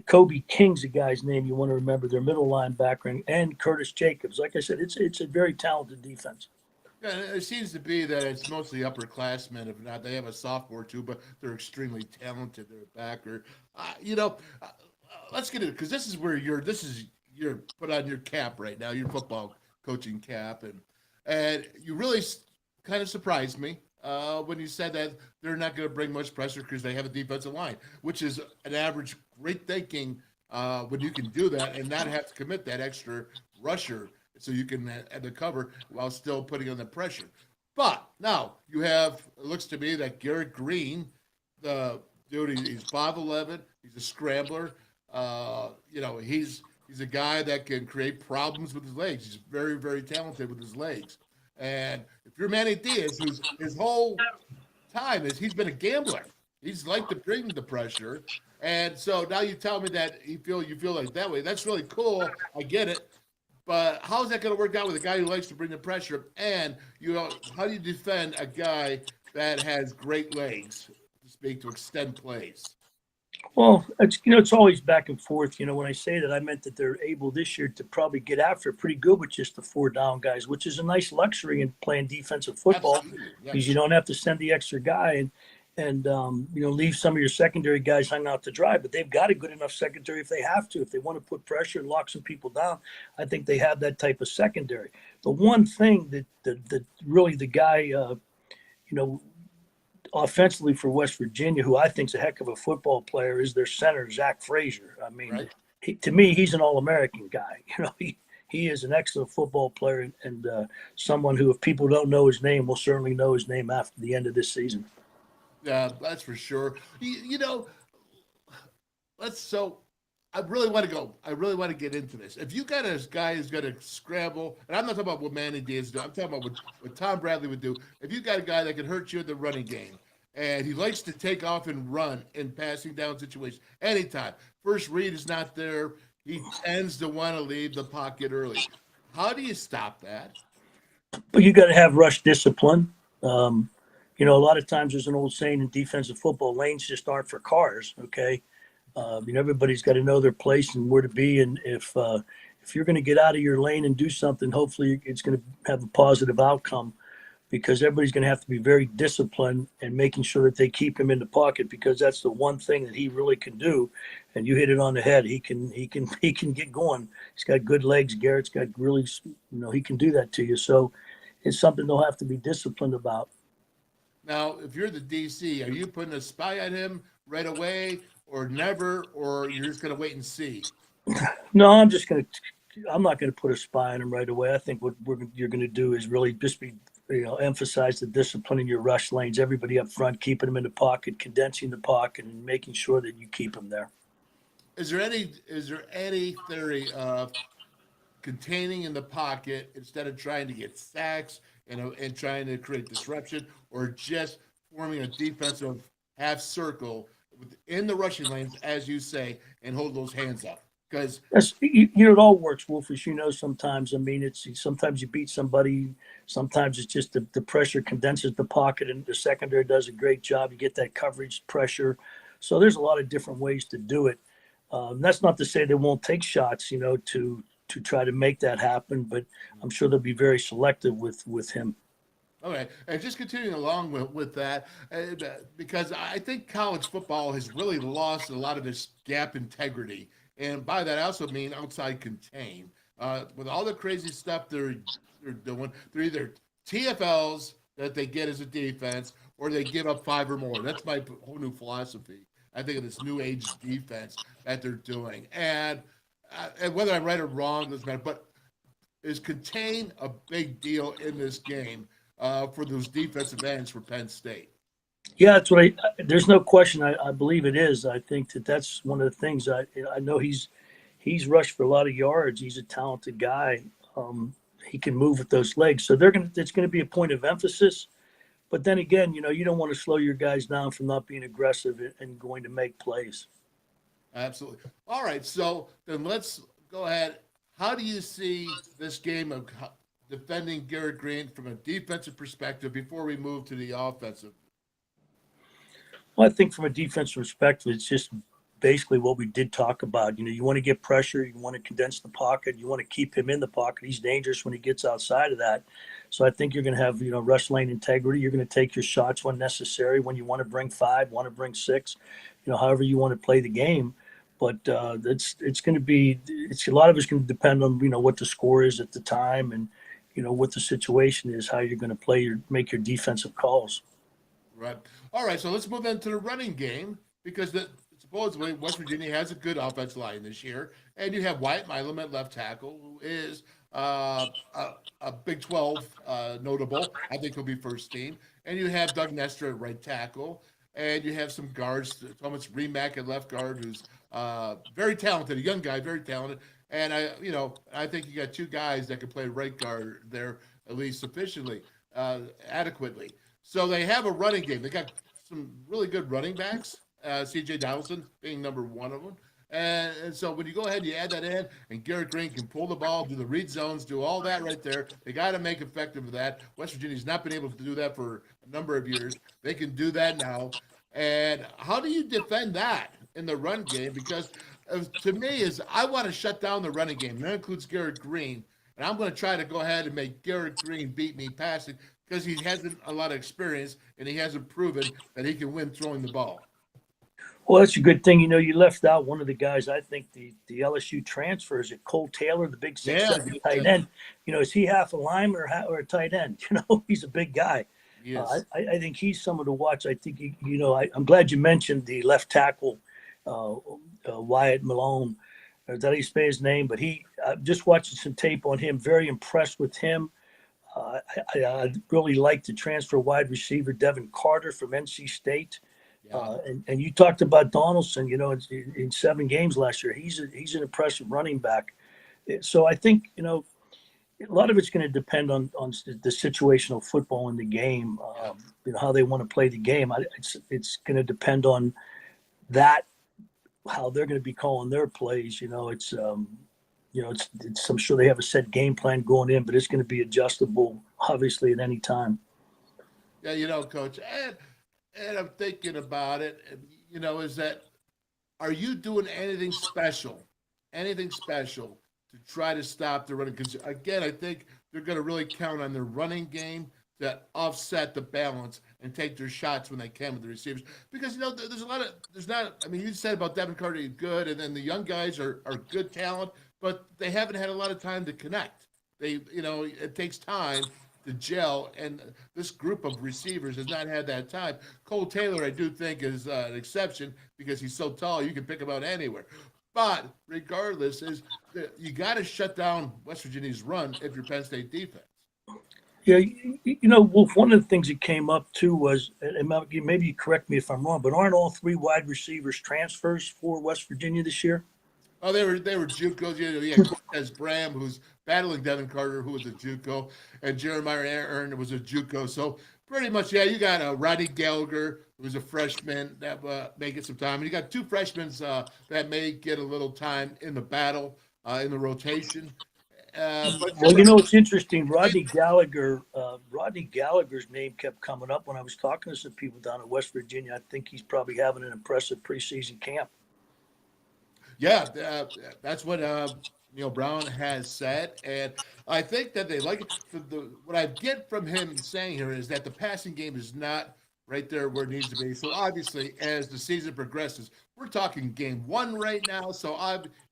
Kobe King's the guy's name you want to remember. Their middle linebacker and Curtis Jacobs. Like I said, it's a very talented defense.
Yeah, it seems to be that it's mostly upperclassmen. If not, they have a sophomore too, but they're extremely talented. They're a backer. Let's get it, because this is where you're put on your cap right now, your football coaching cap, and you really kind of surprised me when you said that they're not going to bring much pressure because they have a defensive line, which is an average great thinking when you can do that and not have to commit that extra rusher so you can have the cover while still putting on the pressure. But now you have, it looks to me that Garrett Green, the dude, he's 5'11", he's a scrambler. He's a guy that can create problems with his legs. He's very, very talented with his legs. And if you're Manny Diaz, who's his whole time he's been a gambler, he's liked to bring the pressure. And so now you tell me that you feel like that way. That's really cool. I get it. But how is that going to work out with a guy who likes to bring the pressure? And how do you defend a guy that has great legs to extend plays?
Well, it's always back and forth. When I say that, I meant that they're able this year to probably get after it pretty good with just the 4 down guys, which is a nice luxury in playing defensive football
Absolutely. Yeah.
because you don't have to send the extra guy and leave some of your secondary guys hung out to dry. But they've got a good enough secondary if they have to. If they want to put pressure and lock some people down, I think they have that type of secondary. The one thing that really the guy, offensively for West Virginia, who I think is a heck of a football player, is their center, Zach Frazier. I mean,
Right.
to me, he's an All-American guy. He is an excellent football player and someone who, if people don't know his name, will certainly know his name after the end of this season.
Yeah, that's for sure. So I really want to go. I really want to get into this. If you got a guy who's going to scramble, and I'm not talking about what Manny Diaz do. I'm talking about what Tom Bradley would do. If you got a guy that can hurt you in the running game, and he likes to take off and run in passing down situations anytime. First read is not there. He tends to want to leave the pocket early. How do you stop that?
But you got to have rush discipline. A lot of times there's an old saying in defensive football: lanes just aren't for cars. Okay. Everybody's got to know their place and where to be. And if you're going to get out of your lane and do something, hopefully it's going to have a positive outcome, because everybody's going to have to be very disciplined and making sure that they keep him in the pocket, because that's the one thing that he really can do. And you hit it on the head. He can get going. He's got good legs. Garrett's got really, he can do that to you. So it's something they'll have to be disciplined about.
Now, if you're the DC, are you putting a spy on him right away, or never, or you're just going to wait and see?
No, I'm not going to put a spy on him right away. I think what you're going to do is really just be, emphasize the discipline in your rush lanes. Everybody up front, keeping them in the pocket, condensing the pocket, and making sure that you keep them there.
Is there any theory of containing in the pocket instead of trying to get sacks and trying to create disruption, or just forming a defensive half circle in the rushing lanes, as you say, and hold those hands up? Because
it all works, Wolf, as you know. Sometimes, sometimes you beat somebody. Sometimes it's just the pressure condenses the pocket, and the secondary does a great job. You get that coverage pressure. So there's a lot of different ways to do it. That's not to say they won't take shots, to try to make that happen. But I'm sure they'll be very selective with him.
Okay, and just continuing along with that, because I think college football has really lost a lot of its gap integrity. And by that, I also mean outside contain. With all the crazy stuff they're doing, they're either TFLs that they get as a defense, or they give up 5 or more. That's my whole new philosophy. I think of this new age defense that they're doing. And whether I'm right or wrong doesn't matter, but is contain a big deal in this game for those defensive ends for Penn State?
Yeah, that's what there's no question. I believe it is. I think that's one of the things. I know he's rushed for a lot of yards. He's a talented guy. He can move with those legs. So it's going to be a point of emphasis. But then again, you don't want to slow your guys down from not being aggressive and going to make plays.
Absolutely. All right. So then let's go ahead. How do you see this game of defending Garrett Green from a defensive perspective before we move to the offensive?
Well, I think from a defensive perspective, it's just basically what we did talk about. You want to get pressure, you want to condense the pocket, you want to keep him in the pocket. He's dangerous when he gets outside of that. So I think you're going to have, rush lane integrity. You're going to take your shots when necessary, when you want to bring 5, want to bring 6, however you want to play the game. But it's going to be, a lot of it's going to depend on, what the score is at the time and, what the situation is, how you're going to make your defensive calls.
Right. All right. So let's move into the running game, because supposedly West Virginia has a good offensive line this year, and you have Wyatt Milam at left tackle, who is a Big 12 notable. I think he'll be first team. And you have Doug Nestor at right tackle, and you have some guards, Thomas Remack at left guard, who's very talented, a young guy, very talented. And I think you got 2 guys that can play right guard there at least sufficiently, adequately. So they have a running game. They got some really good running backs, C.J. Donaldson being number 1 of them. And so when you go ahead and you add that in, and Garrett Green can pull the ball, do the read zones, do all that right there, they got to make effective of that. West Virginia's not been able to do that for a number of years. They can do that now. And how do you defend that? in the run game because to me is I want to shut down the running game. And that includes Garrett Green. And I'm going to try to go ahead and make Garrett Green beat me passing because he hasn't a lot of experience and he hasn't proven that he can win throwing the ball.
Well, that's a good thing. You left out one of the guys. I think the LSU transfer is it Cole Taylor, the big 6'7" tight end. Is he half a lineman or a tight end? He's a big guy.
Yes.
I think he's someone to watch. I think I'm glad you mentioned the left tackle, Wyatt Malone. That he say his name, but just watching some tape on him. Very impressed with him. I really like the transfer wide receiver Devin Carter from NC State.
Yeah.
And you talked about Donaldson, in 7 games last year. He's an impressive running back. So I think, a lot of it's going to depend on the situational football in the game, how they want to play the game. It's going to depend on that, how they're going to be calling their plays. I'm sure they have a set game plan going in, but it's going to be adjustable, obviously, at any time.
Yeah, Coach, and I'm thinking about it, is that are you doing anything special to try to stop the running? Because, again, I think they're going to really count on their running game to offset the balance and take their shots when they can with the receivers. Because, you said about Devin Carter, he's good, and then the young guys are good talent, but they haven't had a lot of time to connect. It takes time to gel, and this group of receivers has not had that time. Cole Taylor, I do think, is an exception because he's so tall, you can pick him out anywhere. But regardless, you got to shut down West Virginia's run if you're Penn State defense.
Yeah, Wolf, one of the things that came up, too, was, and maybe you correct me if I'm wrong, but aren't all 3 wide receivers transfers for West Virginia this year?
Oh, they were JUCOs. You had Cortez Bram, who's battling Devin Carter, who was a JUCO, and Jeremiah Aaron was a JUCO. So pretty much, you got Rodney Gallagher, who's a freshman that may get some time, and you got 2 freshmen that may get a little time in the battle, in the rotation.
It's interesting. Rodney Gallagher's name kept coming up when I was talking to some people down in West Virginia. I think he's probably having an impressive preseason camp.
Yeah, that's what Brown has said, and I think that they like it. What I get from him saying here is that the passing game is not right there where it needs to be. So obviously, as the season progresses, we're talking game 1 right now. So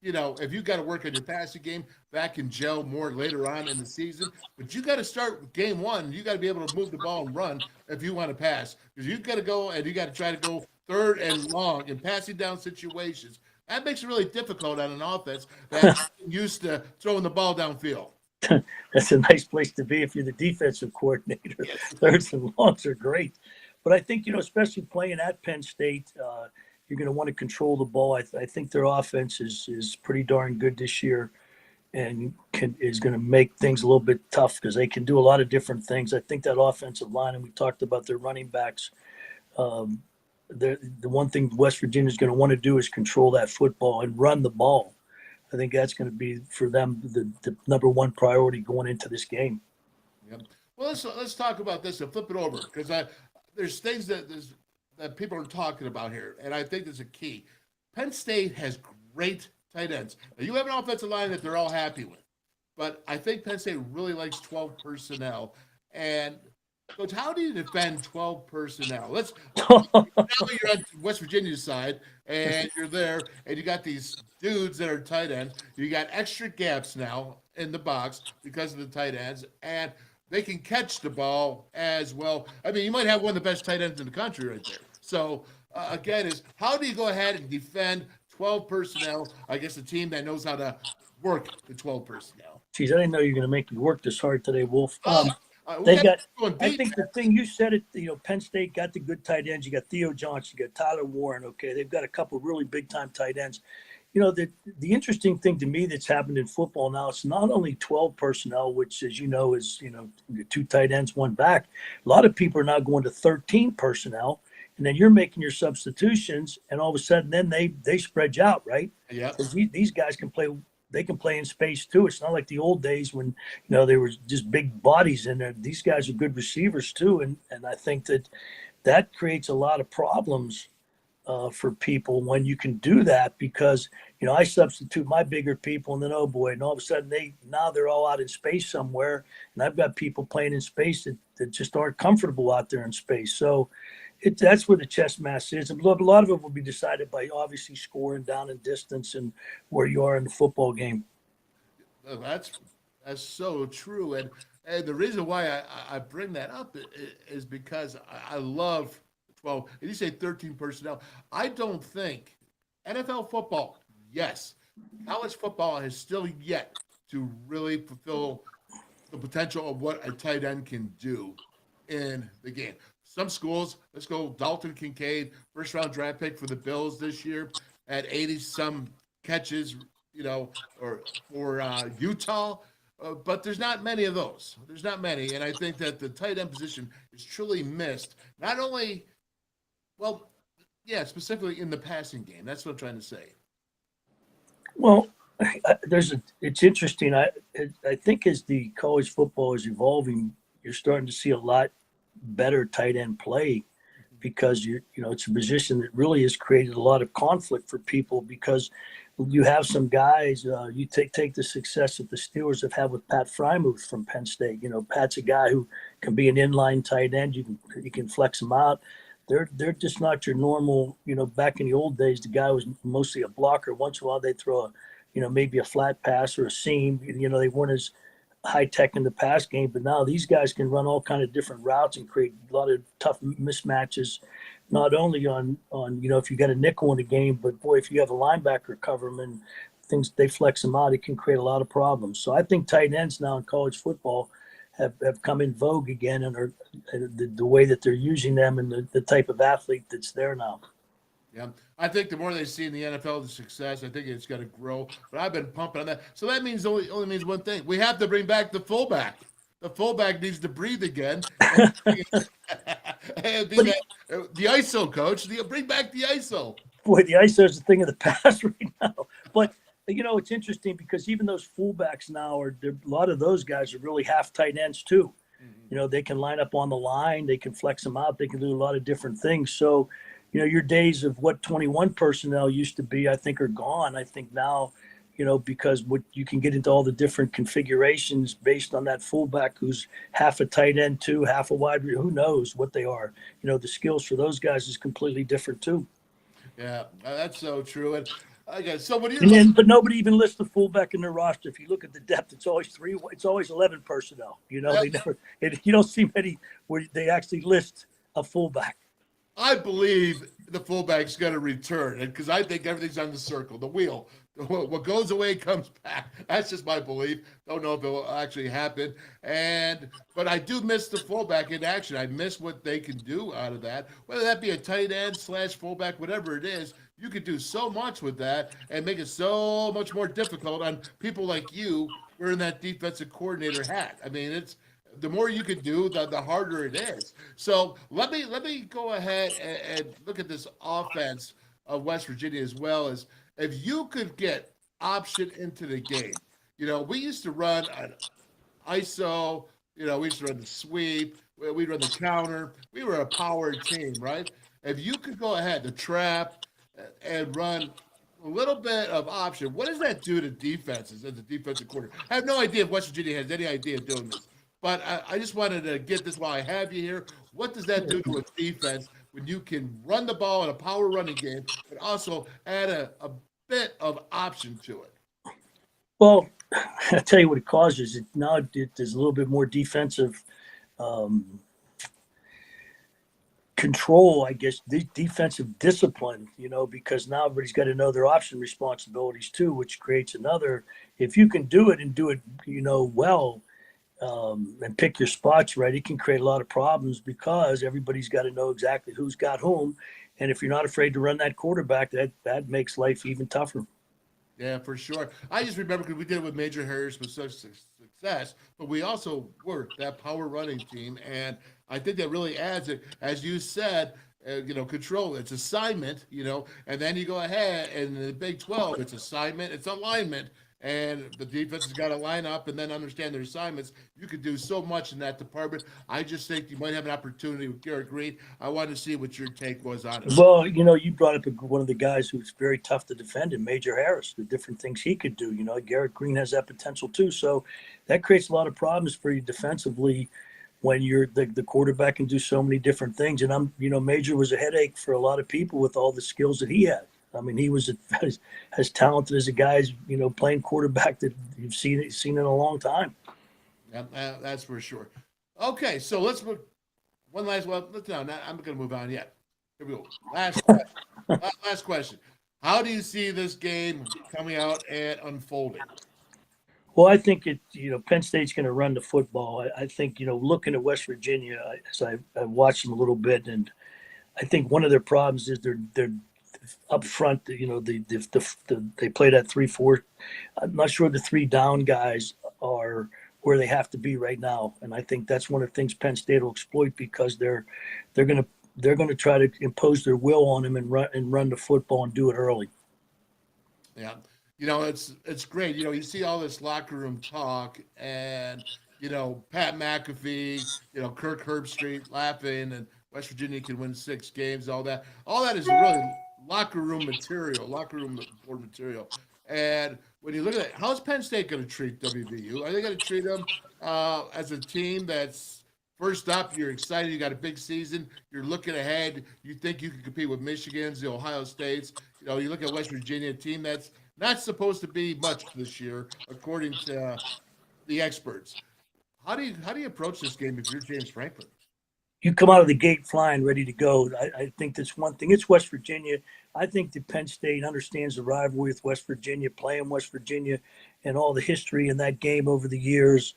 if you got to work on your passing game, that can gel more later on in the season. But you got to start with game 1. You got to be able to move the ball and run if you want to pass, because you got to go and you got to try to go 3rd and long in passing down situations. That makes it really difficult on an offense that's used to throwing the ball downfield.
That's a nice place to be if you're the defensive coordinator.
Yes.
3rds and longs are great. But I think, especially playing at Penn State, you're going to want to control the ball. I think their offense is pretty darn good this year and is going to make things a little bit tough because they can do a lot of different things. I think that offensive line, and we talked about their running backs, the one thing West Virginia is going to want to do is control that football and run the ball. I think that's going to be for them the number 1 priority going into this game.
Yep. Well, let's talk about this and flip it over because there's things that people are talking about here, and I think there's a key. Penn State has great tight ends. Now, you have an offensive line that they're all happy with, but I think Penn State really likes 12 personnel. And Coach, how do you defend 12 personnel? Now you're on West Virginia's side, and you're there, and you got these dudes that are tight ends. You got extra gaps now in the box because of the tight ends, and they can catch the ball as well. I mean, you might have one of the best tight ends in the country right there. So, again, how do you go ahead and defend 12 personnel against a team that knows how to work the 12 personnel?
Geez, I didn't know you were going to make me work this hard today, Wolf. I think the thing you said it, Penn State got the good tight ends. You got Theo Johnson, you got Tyler Warren. Okay, they've got a couple of really big time tight ends. The interesting thing to me that's happened in football now, it's not only 12 personnel, which, as you know, is 2 tight ends, 1 back. A lot of people are now going to 13 personnel, and then you're making your substitutions, and all of a sudden, then they spread you out, right?
Yeah.
These guys can play. They can play in space too. It's not like the old days when they were just big bodies in there. These guys are good receivers too, and I think that creates a lot of problems for people when you can do that, because I substitute my bigger people, and then oh boy, and all of a sudden they're all out in space somewhere, and I've got people playing in space that just aren't comfortable out there in space. So that's where the chess match is. And a lot of it will be decided by obviously scoring down and distance and where you are in the football game.
That's so true, and the reason why I bring that up is because I love 12. And you say 13 personnel. I don't think NFL football. Yes, college football has still yet to really fulfill the potential of what a tight end can do in the game. Some schools, let's go Dalton Kincaid, first round draft pick for the Bills this year, at 80 some catches, or for Utah. But there's not many of those. There's not many. And I think that the tight end position is truly missed. Not only, specifically in the passing game. That's what I'm trying to say.
Well, it's interesting. I think as the college football is evolving, you're starting to see a lot better tight end play, because it's a position that really has created a lot of conflict for people, because you have some guys, you take the success that the Steelers have had with Pat Frymuth from Penn State. Pat's a guy who can be an inline tight end. You can flex him out. They're just not your normal, back in the old days, the guy was mostly a blocker. Once in a while they throw maybe a flat pass or a seam. They weren't as high tech in the pass game, but now these guys can run all kind of different routes and create a lot of tough mismatches, not only on if you got a nickel in the game, but boy, if you have a linebacker cover them and things, they flex them out, it can create a lot of problems. So I think tight ends now in college football have come in vogue again, and are the way that they're using them, and the type of athlete that's there now.
Yeah, I think the more they see in the NFL, the success, I think it's going to grow. But I've been pumping on that. So that means only means one thing. We have to bring back the fullback. The fullback needs to breathe again. And the ISO coach. Bring back the ISO.
Boy, the ISO is the thing of the past right now. But it's interesting, because even those fullbacks now a lot of those guys are really half tight ends too. Mm-hmm. They can line up on the line, they can flex them out, they can do a lot of different things. So, your days of what 21 personnel used to be, I think, are gone. I think now, because what you can get into all the different configurations based on that fullback who's half a tight end too, half a wide, who knows what they are. The skills for those guys is completely different too.
Yeah, that's so true. And okay, so when
but nobody even lists the fullback in their roster. If you look at the depth, it's always 11 personnel. They never. You don't see many where they actually list a fullback.
I believe the fullback's going to return, because I think everything's on the circle, the wheel. What goes away comes back. That's just my belief. Don't know if it will actually happen. But I do miss the fullback in action. I miss what they can do out of that. Whether that be a tight end / fullback, whatever it is, you could do so much with that and make it so much more difficult on people like you wearing that defensive coordinator hat. I mean, it's the more you can do, the harder it is. So let me go ahead and look at this offense of West Virginia, as well as if you could get option into the game. We used to run an ISO. We used to run the sweep. We'd run the counter. We were a power team, right? If you could go ahead, the trap, and run a little bit of option, what does that do to defenses as a defensive coordinator? I have no idea if West Virginia has any idea of doing this. But I just wanted to get this while I have you here. What does that do to a defense when you can run the ball in a power running game, but also add a bit of option to it?
Well, I'll tell you what it causes. There's a little bit more defensive control, I guess, defensive discipline, because now everybody's got to know their option responsibilities too, which creates another. If you can do it and do it, well, and pick your spots right, it can create a lot of problems, because everybody's got to know exactly who's got whom. And if you're not afraid to run that quarterback, that makes life even tougher.
Yeah, for sure. I just remember, because we did it with Major Harris with such success, but we also were that power running team. And I think that really adds it, as you said, control. It's assignment, and then you go ahead, and in the Big 12, it's assignment, it's alignment. and the defense has got to line up and then understand their assignments. You could do so much in that department. I just think you might have an opportunity with Garrett Green. I wanted to see what your take was on it.
Well, you brought up one of the guys who's very tough to defend in Major Harris, the different things he could do. Garrett Green has that potential too. So that creates a lot of problems for you defensively when you're the quarterback can do so many different things. And Major was a headache for a lot of people with all the skills that he had. I mean, he was as talented as a guy's, playing quarterback that you've seen in a long time.
Yeah, that's for sure. Okay, so let's move. One last one. No, I'm not going to move on yet. Here we go. Last question. Last question. How do you see this game coming out and unfolding?
Well, I think Penn State's going to run the football. I think, looking at West Virginia, as I watched them a little bit, and I think one of their problems is they're up front. They play that 3-4. I'm not sure the 3 down guys are where they have to be right now, and I think that's one of the things Penn State will exploit because they're going to try to impose their will on them and run the football and do it early.
Yeah. It's great. You see all this locker room talk and, Pat McAfee, Kirk Herbstreit laughing and West Virginia can win 6 games, all that. All that is really locker room material, locker room board material. And when you look at it, how's Penn State going to treat WVU? Are they going to treat them as a team that's first up? You're excited. You got a big season. You're looking ahead. You think you can compete with Michigan's, the Ohio States. You look at West Virginia, a team that's not supposed to be much this year, according to the experts. How do you approach this game if you're James Franklin?
You come out of the gate flying, ready to go. I think that's one thing. It's West Virginia. I think that Penn State understands the rivalry with West Virginia, playing West Virginia, and all the history in that game over the years.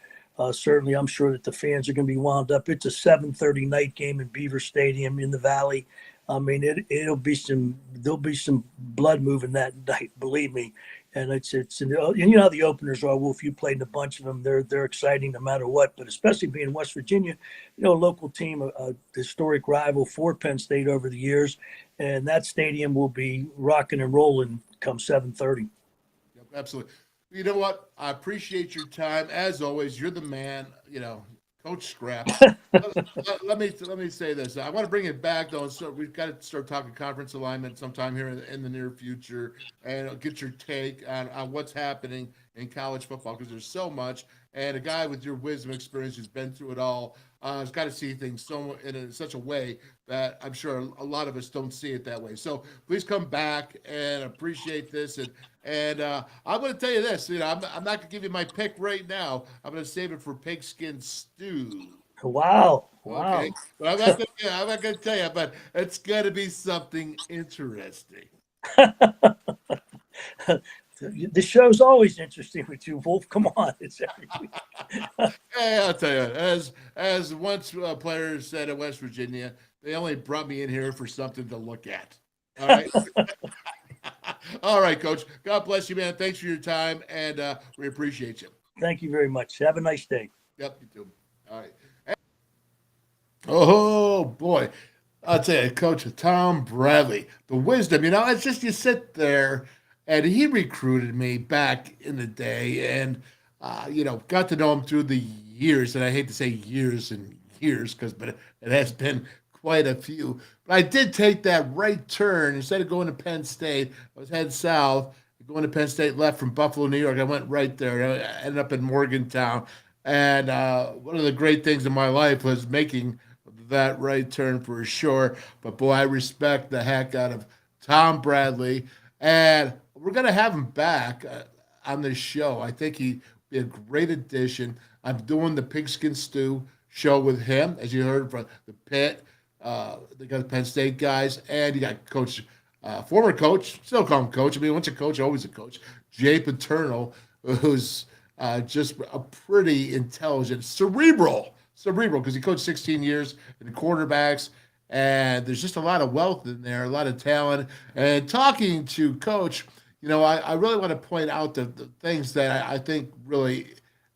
Certainly, I'm sure that the fans are going to be wound up. It's a 7:30 night game in Beaver Stadium in the Valley. I mean, there'll be some blood moving that night, believe me. And and how the openers are, Wolf. You played in a bunch of them. They're exciting no matter what. But especially being West Virginia, a local team, a historic rival for Penn State over the years, and that stadium will be rocking and rolling come 7:30.
Yep, absolutely. You know what? I appreciate your time as always. You're the man. Coach Scrap. let me say this. I want to bring it back though. So we've got to start talking conference alignment sometime here in the near future, and get your take on what's happening in college football because there's so much. And a guy with your wisdom experience who's been through it all has got to see things in such a way that I'm sure a lot of us don't see it that way. So please come back and appreciate this. And I'm going to tell you this. I'm not going to give you my pick right now. I'm going to save it for pigskin stew.
Wow.
Okay. But I'm not going to tell you, but it's going to be something interesting.
The show's always interesting with you, Wolf. Come on, it's every week.
Hey, I'll tell you, as once a player said at West Virginia, they only brought me in here for something to look at. All right. All right, Coach. God bless you, man. Thanks for your time, and we appreciate you.
Thank you very much. Have a nice day.
Yep, you too. All right. Oh boy, I'll tell you, Coach Tom Bradley, the wisdom. It's just you sit there. And he recruited me back in the day and, got to know him through the years. And I hate to say years and years but it has been quite a few. But I did take that right turn. Instead of going to Penn State, I was heading south. Going to Penn State, left from Buffalo, New York. I went right there. I ended up in Morgantown. And one of the great things in my life was making that right turn for sure. But, boy, I respect the heck out of Tom Bradley. And we're going to have him back on this show. I think he'd be a great addition. I'm doing the Pigskin Stew show with him, as you heard from the Pitt. They got the Penn State guys, and you got Coach, former coach, still call him Coach. I mean, once a coach, always a coach. Jay Paterno, who's just a pretty intelligent, cerebral, because he coached 16 years in the quarterbacks. And there's just a lot of wealth in there, a lot of talent. And talking to Coach, I really want to point out the things that I think really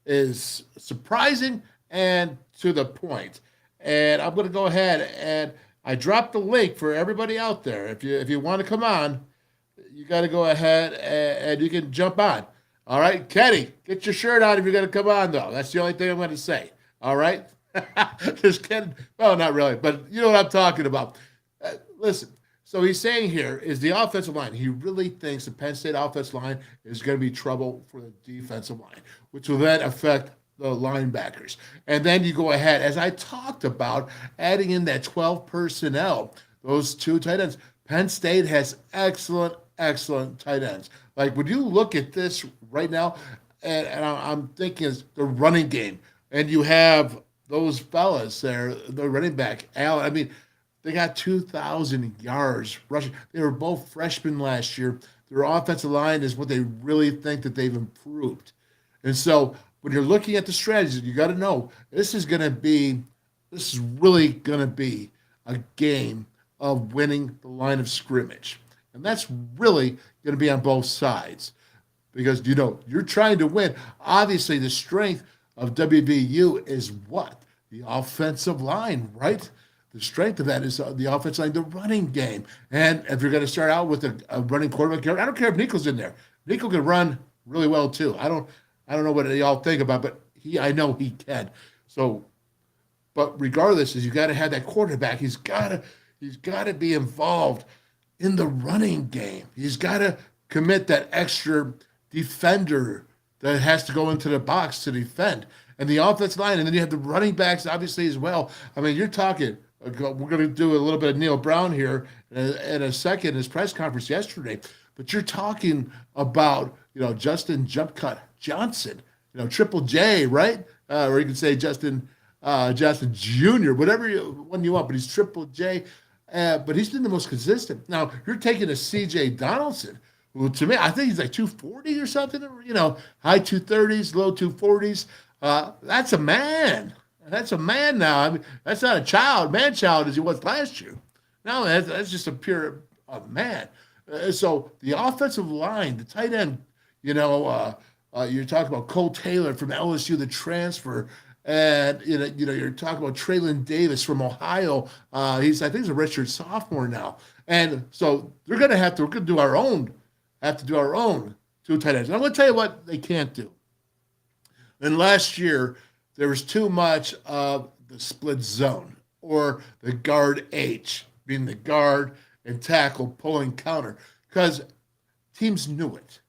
is surprising and to the point. And I'm going to go ahead and I dropped the link for everybody out there. If you want to come on, you got to go ahead and you can jump on. All right, Kenny, get your shirt on if you're going to come on, though. That's the only thing I'm going to say. All right? Just kidding. Well, not really, but you know what I'm talking about. Listen, so he's saying here is the offensive line. He really thinks the Penn State offensive line is going to be trouble for the defensive line, which will then affect the linebackers. And then you go ahead, as I talked about, adding in that 12 personnel, those two tight ends. Penn State has excellent tight ends. Like when you look at this right now, and I'm thinking is the running game, and you have those fellas there, the running back, Allen. I mean, they got 2,000 yards rushing. They were both freshmen last year. Their offensive line is what they really think that they've improved. And so when you're looking at the strategies, you got to know this is really going to be a game of winning the line of scrimmage. And that's really going to be on both sides because, you're trying to win. Obviously, the strength of WVU is what? The offensive line, right? The strength of that is the offensive line, the running game. And if you're going to start out with a running quarterback, I don't care if Nico's in there. Nico can run really well too. I don't know what y'all think about, but I know he can. So, but regardless, is you got to have that quarterback. He's got to be involved in the running game. He's got to commit that extra defender that has to go into the box to defend. And the offensive line, and then you have the running backs, obviously, as well. I mean, you're talking, we're going to do a little bit of Neal Brown here in a second in his press conference yesterday, but you're talking about, Justin Jump Cut Johnson, Triple J, right? Or you can say Justin Jr., whatever one you want, but he's Triple J. But he's been the most consistent. Now, you're taking a C.J. Donaldson, who to me, I think he's like 240 or something, high 230s, low 240s. That's a man. That's a man now. I mean, that's not a child, man-child as he was last year. No, that's just a pure man. So the offensive line, the tight end, you're talking about Cole Taylor from LSU, the transfer. And you're talking about Traylon Davis from Ohio. I think he's a redshirt sophomore now. And so we're going to do our own two tight ends. And I'm going to tell you what they can't do. And last year, there was too much of the split zone or the guard H, being the guard and tackle, pulling counter, because teams knew it.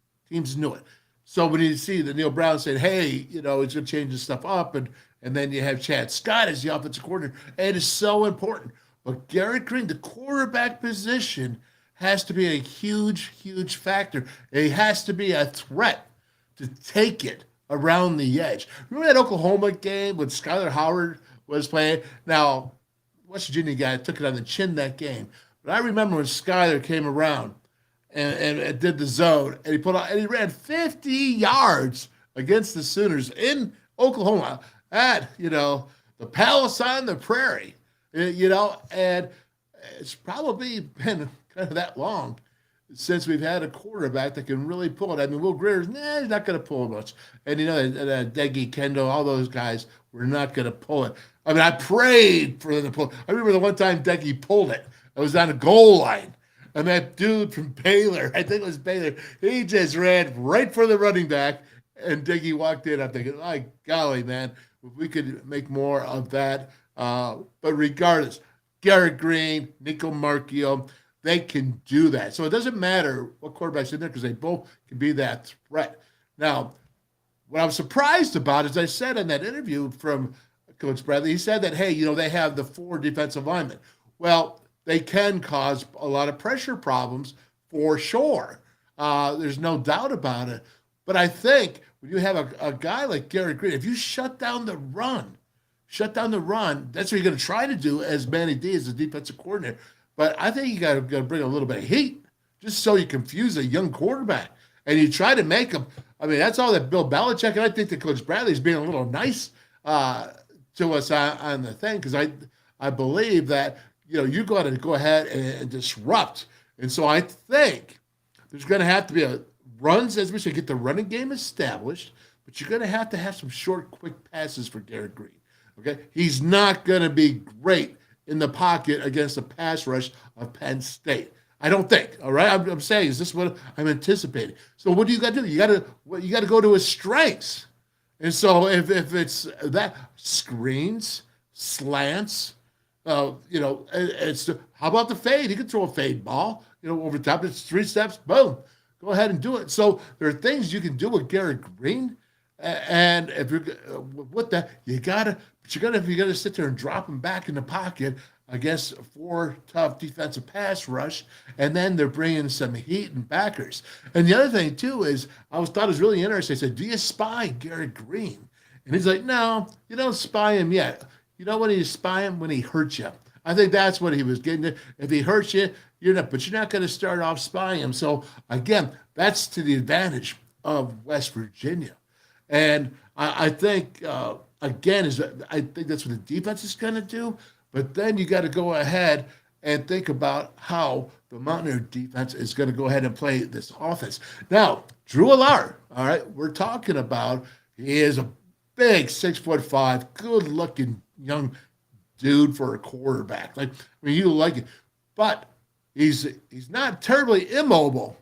So when you see the Neal Brown saying, hey, he's going to change this stuff up, and then you have Chad Scott as the offensive coordinator, it is so important. But Garrett Green, the quarterback position, has to be a huge factor. It has to be a threat to take it around the edge. Remember that Oklahoma game when Skylar Howard was playing? Now, West Virginia guy took it on the chin that game. But I remember when Skylar came around and did the zone, and he ran 50 yards against the Sooners in Oklahoma at, the Palace on the Prairie, and it's probably been kind of that long since we've had a quarterback that can really pull it. I mean, Will Greer's, he's not going to pull it much. And, Deggy, Kendo, all those guys were not going to pull it. I mean, I prayed for them to pull it. I remember the one time Deggy pulled it. I was on a goal line. And that dude from Baylor, I think it was Baylor, he just ran right for the running back, and Deggy walked in. I'm thinking, my golly, man, if we could make more of that. But regardless, Garrett Green, Nico Marchio, they can do that. So it doesn't matter what quarterback's in there because they both can be that threat. Now, what I'm surprised about, as I said in that interview from Coach Bradley, he said that, hey, they have the 4 defensive linemen. Well, they can cause a lot of pressure problems for sure. There's no doubt about it. But I think when you have a guy like Garrett Green, if you shut down the run, that's what you're going to try to do as Manny D as the defensive coordinator. But I think you got to bring a little bit of heat just so you confuse a young quarterback. And you try to make him, I mean, that's all that Bill Belichick, and I think that Coach Bradley's being a little nice to us on the thing because I believe that, you got to go ahead and disrupt. And so I think there's going to have to be runs, as we should get the running game established, but you're going to have some short, quick passes for Garrett Green. Okay? He's not going to be great in the pocket against the pass rush of Penn State. I don't think. All right, I'm saying, is this what I'm anticipating? So what do you got to do? You got to go to his strengths. And so if it's that screens, slants, how about the fade? He can throw a fade ball, over the top. It's 3 steps, boom. Go ahead and do it. So there are things you can do with Garrett Green, and if you're with that, you gotta sit there and drop him back in the pocket against 4 tough defensive pass rush, and then they're bringing some heat and backers. And the other thing too is thought it was really interesting. I said, "Do you spy Garrett Green?" And he's like, "No, you don't spy him yet. You know when you spy him? When he hurts you." I think that's what he was getting at. If he hurts you, you're not going to start off spying him. So again, that's to the advantage of West Virginia. And I think I think that's what the defense is going to do. But then you got to go ahead and think about how the Mountaineer defense is going to go ahead and play this offense. Now, Drew Allard, all right, we're talking about, he is a big 6'5", good-looking young dude for a quarterback. You like it. But he's not terribly immobile,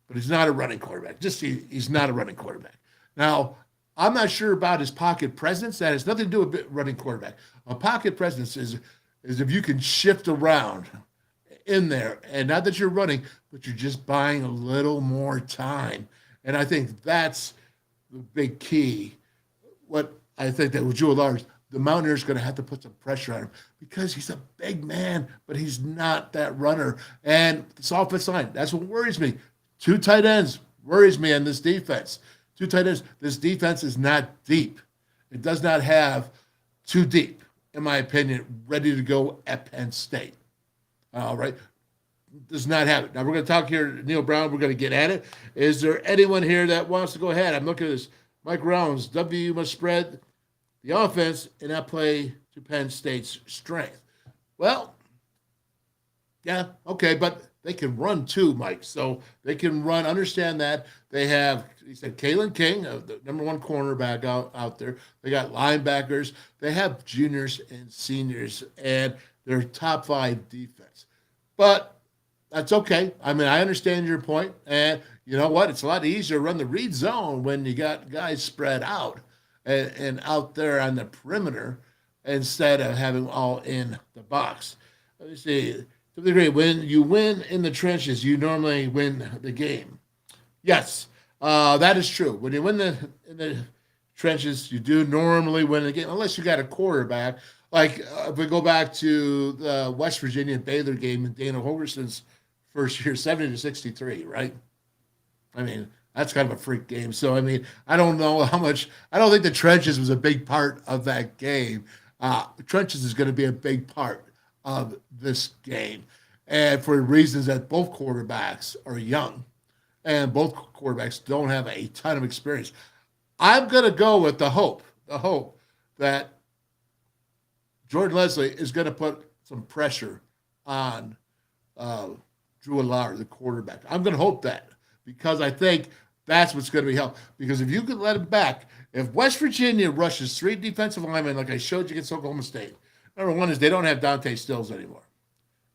but he's not a running quarterback. He's not a running quarterback. Now, I'm not sure about his pocket presence. That has nothing to do with running quarterback. A pocket presence is if you can shift around in there, and not that you're running, but you're just buying a little more time. And I think that's the big key. What I think that with Drew Allard, the Mountaineers going to have to put some pressure on him because he's a big man, but he's not that runner. And this offensive line, that's what worries me. 2 tight ends worries me on this defense. 2 tight ends. This defense is not deep. It does not have 2 deep, in my opinion, ready to go at Penn State. All right. Does not have it. Now we're going to talk here, Neal Brown. We're going to get at it. Is there anyone here that wants to go ahead? I'm looking at this. Mike Rounds, W must spread the offense and not play to Penn State's strength. Well, yeah, okay, but they can run too, Mike. So they can run. Understand that. They have, he said, Kalen King, the number 1 cornerback out there. They got linebackers. They have juniors and seniors, and they're top 5 defense. But that's okay. I mean, I understand your point. And you know what? It's a lot easier to run the read zone when you got guys spread out and out there on the perimeter instead of having all in the box. Let me see. To the degree, when you win in the trenches, you normally win the game. Yes, that is true. When you win in the trenches, you do normally win the game, unless you got a quarterback. Like if we go back to the West Virginia Baylor game in Dana Holgerson's first year, 70-63, right? I mean, that's kind of a freak game. So, I mean, I don't know how much – I don't think the trenches was a big part of that game. The trenches is going to be a big part of this game. And for reasons that both quarterbacks are young and both quarterbacks don't have a ton of experience. I'm going to go with the hope that Jordan Leslie is going to put some pressure on Drew Allard, the quarterback. I'm going to hope that because I think that's what's going to be helpful. Because if you can let him back, if West Virginia rushes 3 defensive linemen like I showed you against Oklahoma State, number 1 is they don't have Dante Stills anymore.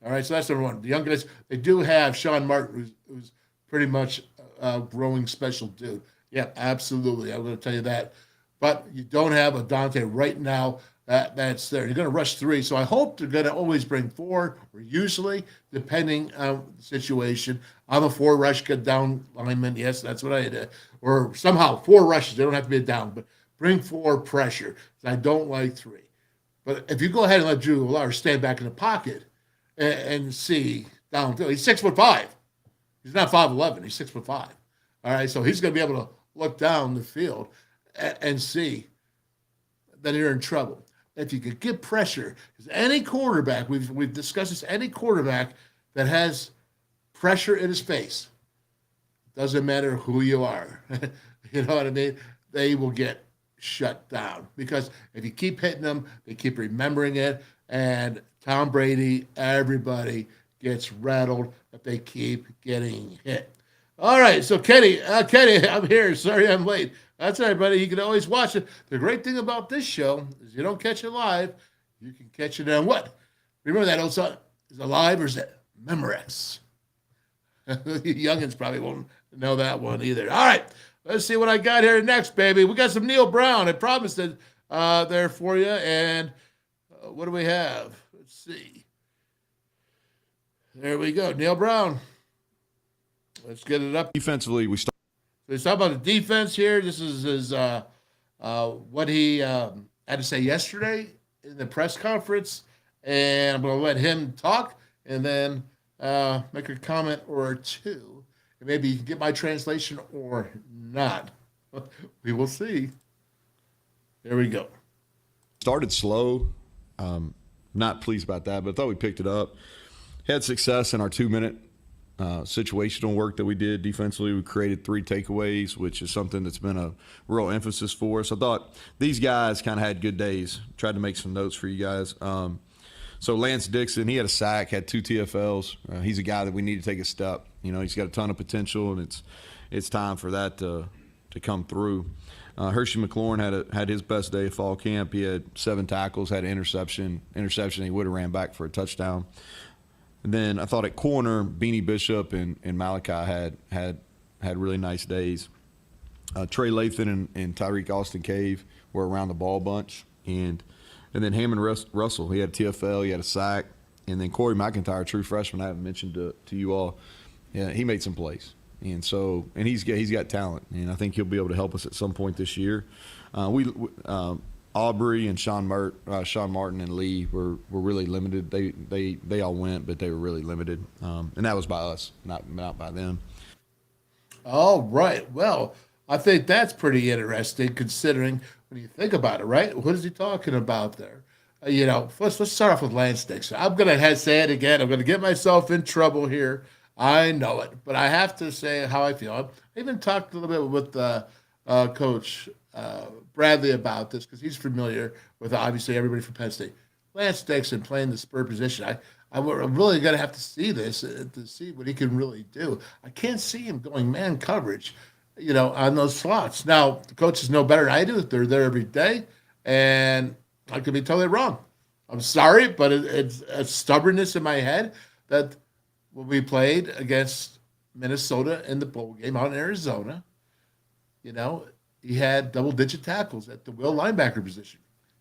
All right, so that's number 1. The young guys, they do have Sean Martin, who's pretty much a growing special dude. Yeah, absolutely. I'm going to tell you that. But you don't have a Dante right now that's there. You're going to rush 3. So I hope they're going to always bring 4, or usually, depending on the situation. I'm a 4 rush down lineman. Yes, that's what I did. Or somehow 4 rushes. They don't have to be a down, but bring 4 pressure. I don't like 3. But if you go ahead and let Drew Allard stand back in the pocket and see down, he's 6'5". He's not 5'11". He's 6'5". All right, so he's going to be able to look down the field and see that you're in trouble. If you could get pressure, because any quarterback, we've discussed this, any quarterback that has pressure in his face, doesn't matter who you are, you know what I mean? They will get shut down because if you keep hitting them, they keep remembering it, and Tom Brady, everybody gets rattled if they keep getting hit. All right, so Kenny, I'm here. Sorry I'm late. That's all right, buddy. You can always watch it. The great thing about this show is you don't catch it live. You can catch it on what? Remember that old song? Is it live or is it Memorex? Youngins probably won't know that one either. All right, let's see what I got here next, baby. We got some Neal Brown. I promised it there for you. And what do we have? Let's see. There we go. Neal Brown. Let's get it up.
Defensively, we start.
So let's talk about the defense here. This is his, what he had to say yesterday in the press conference. And I'm going to let him talk and then make a comment or two. And maybe you can get my translation or not. We will see. There we go.
Started slow. Not pleased about that, but I thought we picked it up. Had success in our 2-minute situational work that we did defensively. We created 3 takeaways, which is something that's been a real emphasis for us. I thought these guys kind of had good days. Tried to make some notes for you guys. So Lance Dixon, he had a sack, had 2 TFLs. He's a guy that we need to take a step. You know, he's got a ton of potential, and it's time for that to come through. Hershey McLaurin had his best day of fall camp. He had 7 tackles, had an interception. He would have ran back for a touchdown. And then I thought at corner, Beanie Bishop and Malachi had really nice days. Trey Lathan and Tyreek Austin Cave were around the ball bunch. And then Hammond Russell, he had a TFL, he had a sack. And then Corey McIntyre, true freshman, I haven't mentioned to you all, yeah, he made some plays. And he's got talent, and I think he'll be able to help us at some point this year. Aubrey and Sean Martin and Lee were really limited. They all went, but they were really limited, and that was by us, not by them.
All right. Well, I think that's pretty interesting considering when you think about it, right? What is he talking about there? Let's start off with Lance Dixon. I'm going to say it again. I'm going to get myself in trouble here. I know it, but I have to say how I feel. I even talked a little bit with Coach Bradley about this because he's familiar with obviously everybody from Penn State. Lance Dixon playing the spur position. I'm really going to have to see this to see what he can really do. I can't see him going man coverage, on those slots. Now, the coaches know better than I do. They're there every day, and I could be totally wrong. I'm sorry, but it's a stubbornness in my head that when we played against Minnesota in the bowl game out in Arizona, he had double-digit tackles at the will linebacker position.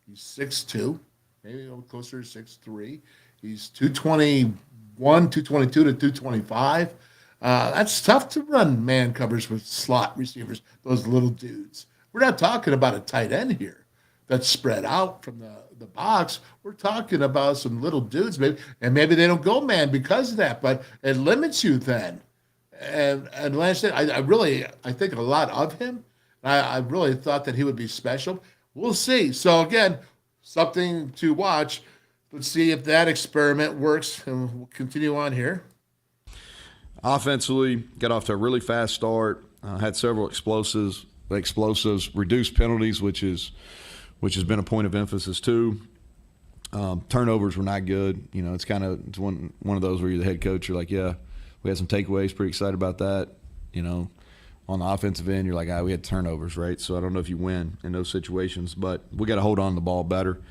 He's 6'2", maybe a little closer to 6'3". He's 221, 222 to 225. That's tough to run man covers with slot receivers, those little dudes. We're not talking about a tight end here that's spread out from the box. We're talking about some little dudes, maybe they don't go man because of that, but it limits you then. And Lance, I think a lot of him. I really thought that he would be special. We'll see. So again, something to watch. Let's see if that experiment works, and we'll continue on here.
Offensively, got off to a really fast start. Had several explosives, reduced penalties, which has been a point of emphasis too. Turnovers were not good. It's one of those where you're the head coach. You're like, yeah, we had some takeaways. Pretty excited about that. On the offensive end, you're like, we had turnovers, right? So I don't know if you win in those situations, but we got to hold on to the ball better.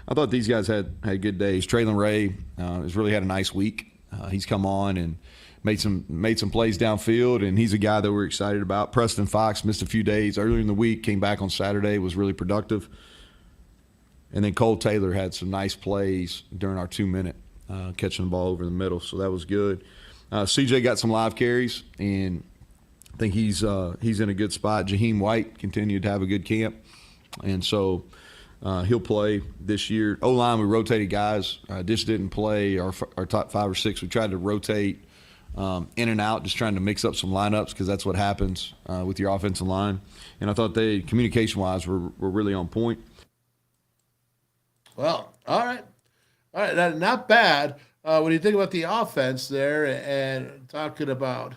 I thought these guys had good days. Traylon Ray has really had a nice week. He's come on and made some plays downfield, and he's a guy that we're excited about. Preston Fox missed a few days earlier in the week, came back on Saturday, was really productive. And then Cole Taylor had some nice plays during our 2-minute, catching the ball over the middle, so that was good. CJ got some live carries, and I think he's in a good spot. Jaheim White continued to have a good camp, and so he'll play this year. O-line, we rotated guys. Dish didn't play our top 5 or 6. We tried to rotate in and out, just trying to mix up some lineups because that's what happens with your offensive line. And I thought they, communication-wise, were really on point.
Well, all right. Not bad. When you think about the offense there and talking about,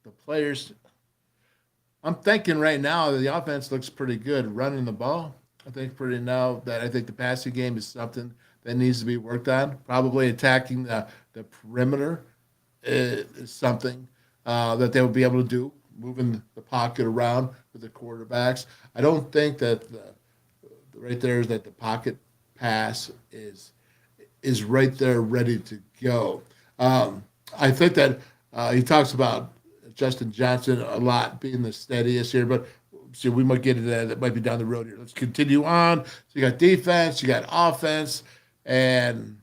the players, I'm thinking right now that the offense looks pretty good running the ball. I think the passing game is something that needs to be worked on. Probably attacking the perimeter is something that they will be able to do, moving the pocket around with the quarterbacks. I don't think that right there is that the pocket pass is right there ready to go. I think that he talks about Justin Johnson a lot being the steadiest here, but see, we might get into that. That might be down the road here. Let's continue on. So you got defense, you got offense, and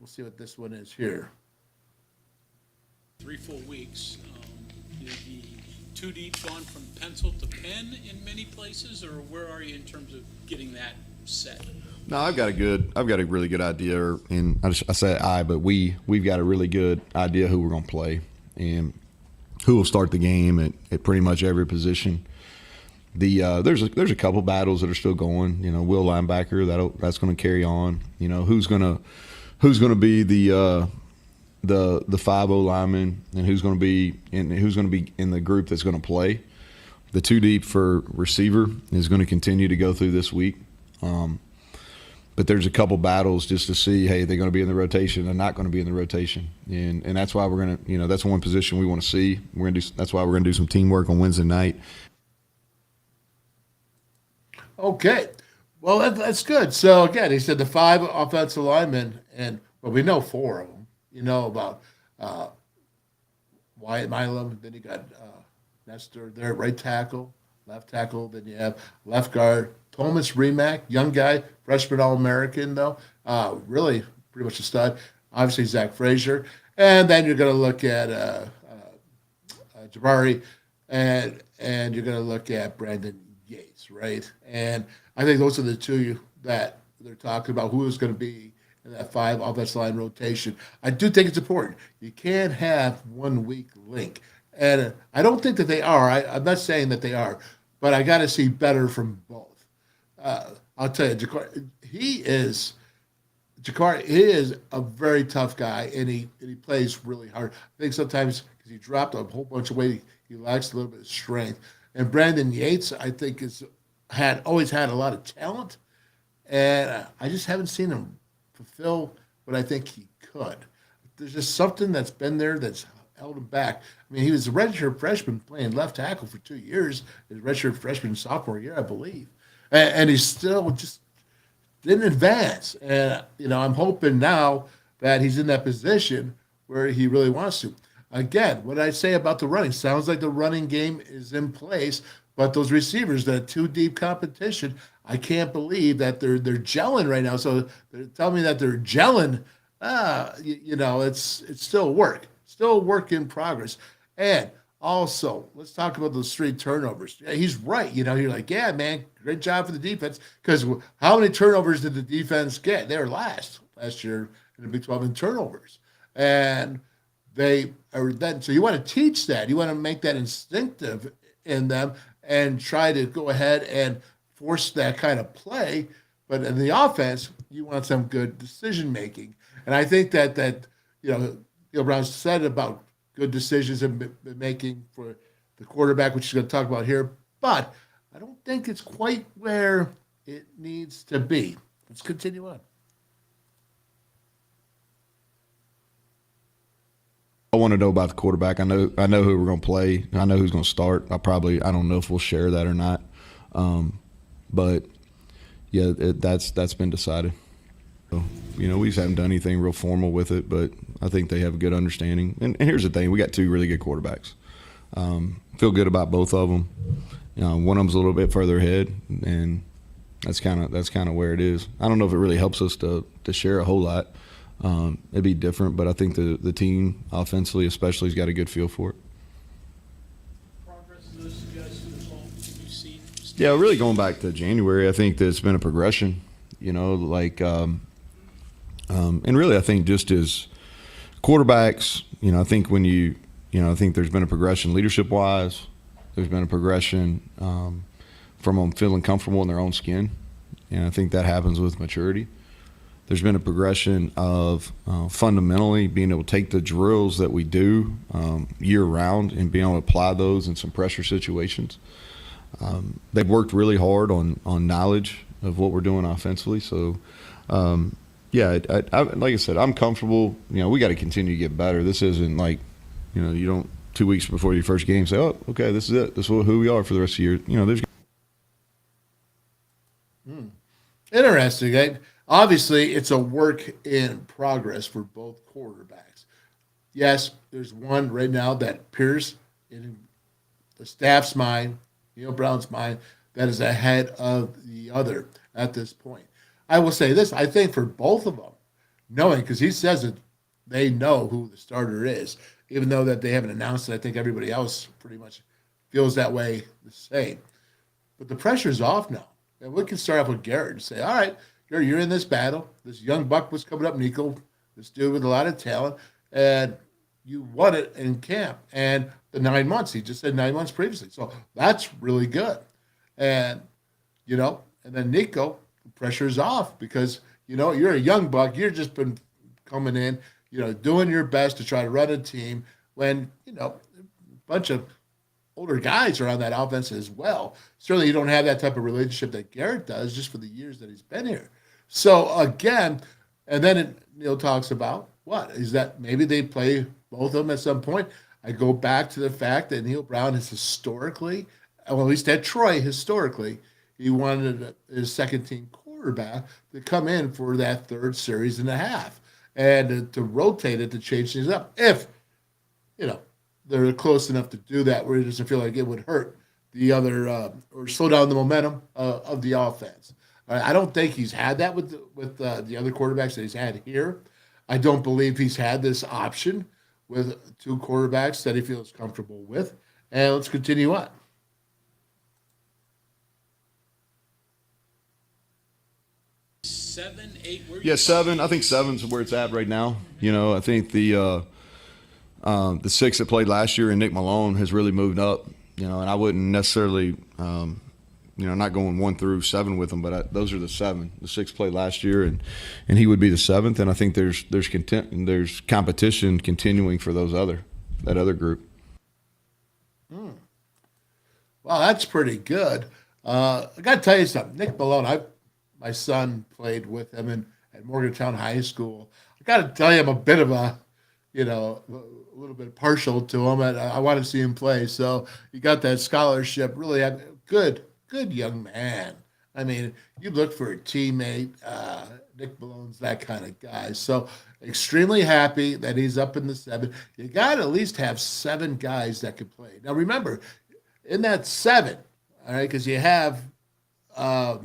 we'll see what this one is here.
3 full weeks. Is the two deep gone from pencil to pen in many places, or where are you in terms of getting that set?
No, I've got a really good idea, and I say I, but we've got a really good idea who we're going to play and who will start the game at pretty much every position. There's a couple battles that are still going. You know, will linebacker that's going to carry on. You know, who's going to be the 5-0 lineman, and who's going to be in the group that's going to play. The two deep for receiver is going to continue to go through this week. But there's a couple battles just to see, hey, they're going to be in the rotation, they're not going to be in the rotation, and that's why we're going to, that's one position we want to see. That's why we're going to do some teamwork on Wednesday night.
Okay, well that's good. So again, he said the 5 offensive linemen, and we know 4 of them. You know about Wyatt Milam, then you got Nestor there, right tackle, left tackle. Then you have left guard Thomas Remack, young guy, freshman All-American though, really pretty much a stud. Obviously Zach Frazier, and then you're going to look at Jabari, and you're going to look at Brandon Yates, right? And I think those are the two that they're talking about who is going to be in that 5 offensive line rotation. I do think it's important. You can't have 1 weak link. And I don't think that they are. I'm not saying that they are, but I got to see better from both. I'll tell you, he is a very tough guy, and he plays really hard. I think sometimes because he dropped a whole bunch of weight, he lacks a little bit of strength. And Brandon Yates, I think, always had a lot of talent, and I just haven't seen him fulfill what I think he could. There's just something that's been there that's held him back. I mean, he was a redshirt freshman playing left tackle for 2 years, his redshirt freshman sophomore year, I believe. And he still just didn't advance. And, I'm hoping now that he's in that position where he really wants to. Again, what I say about the running, sounds like the running game is in place, but those receivers, that 2 deep competition, I can't believe that they're gelling right now. So they're telling me that they're gelling. It's still work. Still work in progress. And also, let's talk about those 3 turnovers. Yeah, he's right. You're like, yeah, man, great job for the defense. Because how many turnovers did the defense get? They were last year in the Big 12 in turnovers. And so you want to teach that. You want to make that instinctive in them and try to go ahead and force that kind of play. But in the offense, you want some good decision making. And I think that Brown said about good decisions and making for the quarterback, which he's going to talk about here. But I don't think it's quite where it needs to be. Let's continue on.
I want to know about the quarterback. I know who we're going to play. I know who's going to start. I don't know if we'll share that or not. But yeah, that's been decided. So, we just haven't done anything real formal with it, but I think they have a good understanding. And here's the thing: we got 2 really good quarterbacks. Feel good about both of them. One of them's a little bit further ahead, and that's kind of where it is. I don't know if it really helps us to share a whole lot. It'd be different, but I think the team offensively, especially, has got a good feel for it.
Progress of those guys through the fall, you see?
Yeah, really going back to January, I think that it's been a progression. And really, I think just as quarterbacks, I think I think there's been a progression leadership-wise. There's been a progression from them feeling comfortable in their own skin, and I think that happens with maturity. There's been a progression of fundamentally being able to take the drills that we do year-round and being able to apply those in some pressure situations. They've worked really hard on knowledge of what we're doing offensively. So, yeah, like I said, I'm comfortable. We got to continue to get better. This isn't like, you don't 2 weeks before your first game say, oh, okay, this is it. This is who we are for the rest of the year. There's
Interesting. Obviously, it's a work in progress for both quarterbacks. Yes, there's one right now that appears in the staff's mind, Neal Brown's mind, that is ahead of the other at this point. I will say this: I think for both of them, knowing because he says that they know who the starter is, even though that they haven't announced it. I think everybody else pretty much feels that way the same. But the pressure's off now, and we can start off with Garrett and say, "All right, Garrett, you're in this battle. This young buck was coming up, Nico, this dude with a lot of talent, and you won it in camp. And the 9 months, he just said 9 months previously, so that's really good. And and then Nico, the pressure's off because you're a young buck. You've just been coming in, doing your best to try to run a team when a bunch of older guys are on that offense as well. Certainly, you don't have that type of relationship that Garrett does just for the years that he's been here. So again, and then Neal talks about what is that maybe they play both of them at some point. I go back to the fact that Neal Brown has historically, well, at least at Troy, historically, he wanted his second team quarterback to come in for that third series and a half and to rotate it to change things up. If, they're close enough to do that where it doesn't feel like it would hurt the other or slow down the momentum of the offense. I don't think he's had that with the other quarterbacks that he's had here. I don't believe he's had this option with two quarterbacks that he feels comfortable with. And let's continue on.
Seven, eight.
Yeah, 7. I think 7's where it's at right now. I think the 6 that played last year and Nick Malone has really moved up. And I wouldn't necessarily, not going 1 through 7 with them, but those are the 7. The 6 played last year, and he would be the 7th. And I think there's competition continuing for that other group.
Well, that's pretty good. I got to tell you something. Nick Malone, my son played with him at Morgantown High School. I got to tell you, I'm a bit of a little bit partial to him. I want to see him play. So he got that scholarship. Really good young man. I mean, you look for a teammate. Nick Malone's that kind of guy. So extremely happy that he's up in the 7. You got to at least have 7 guys that can play. Now, remember, in that 7, all right, because you have a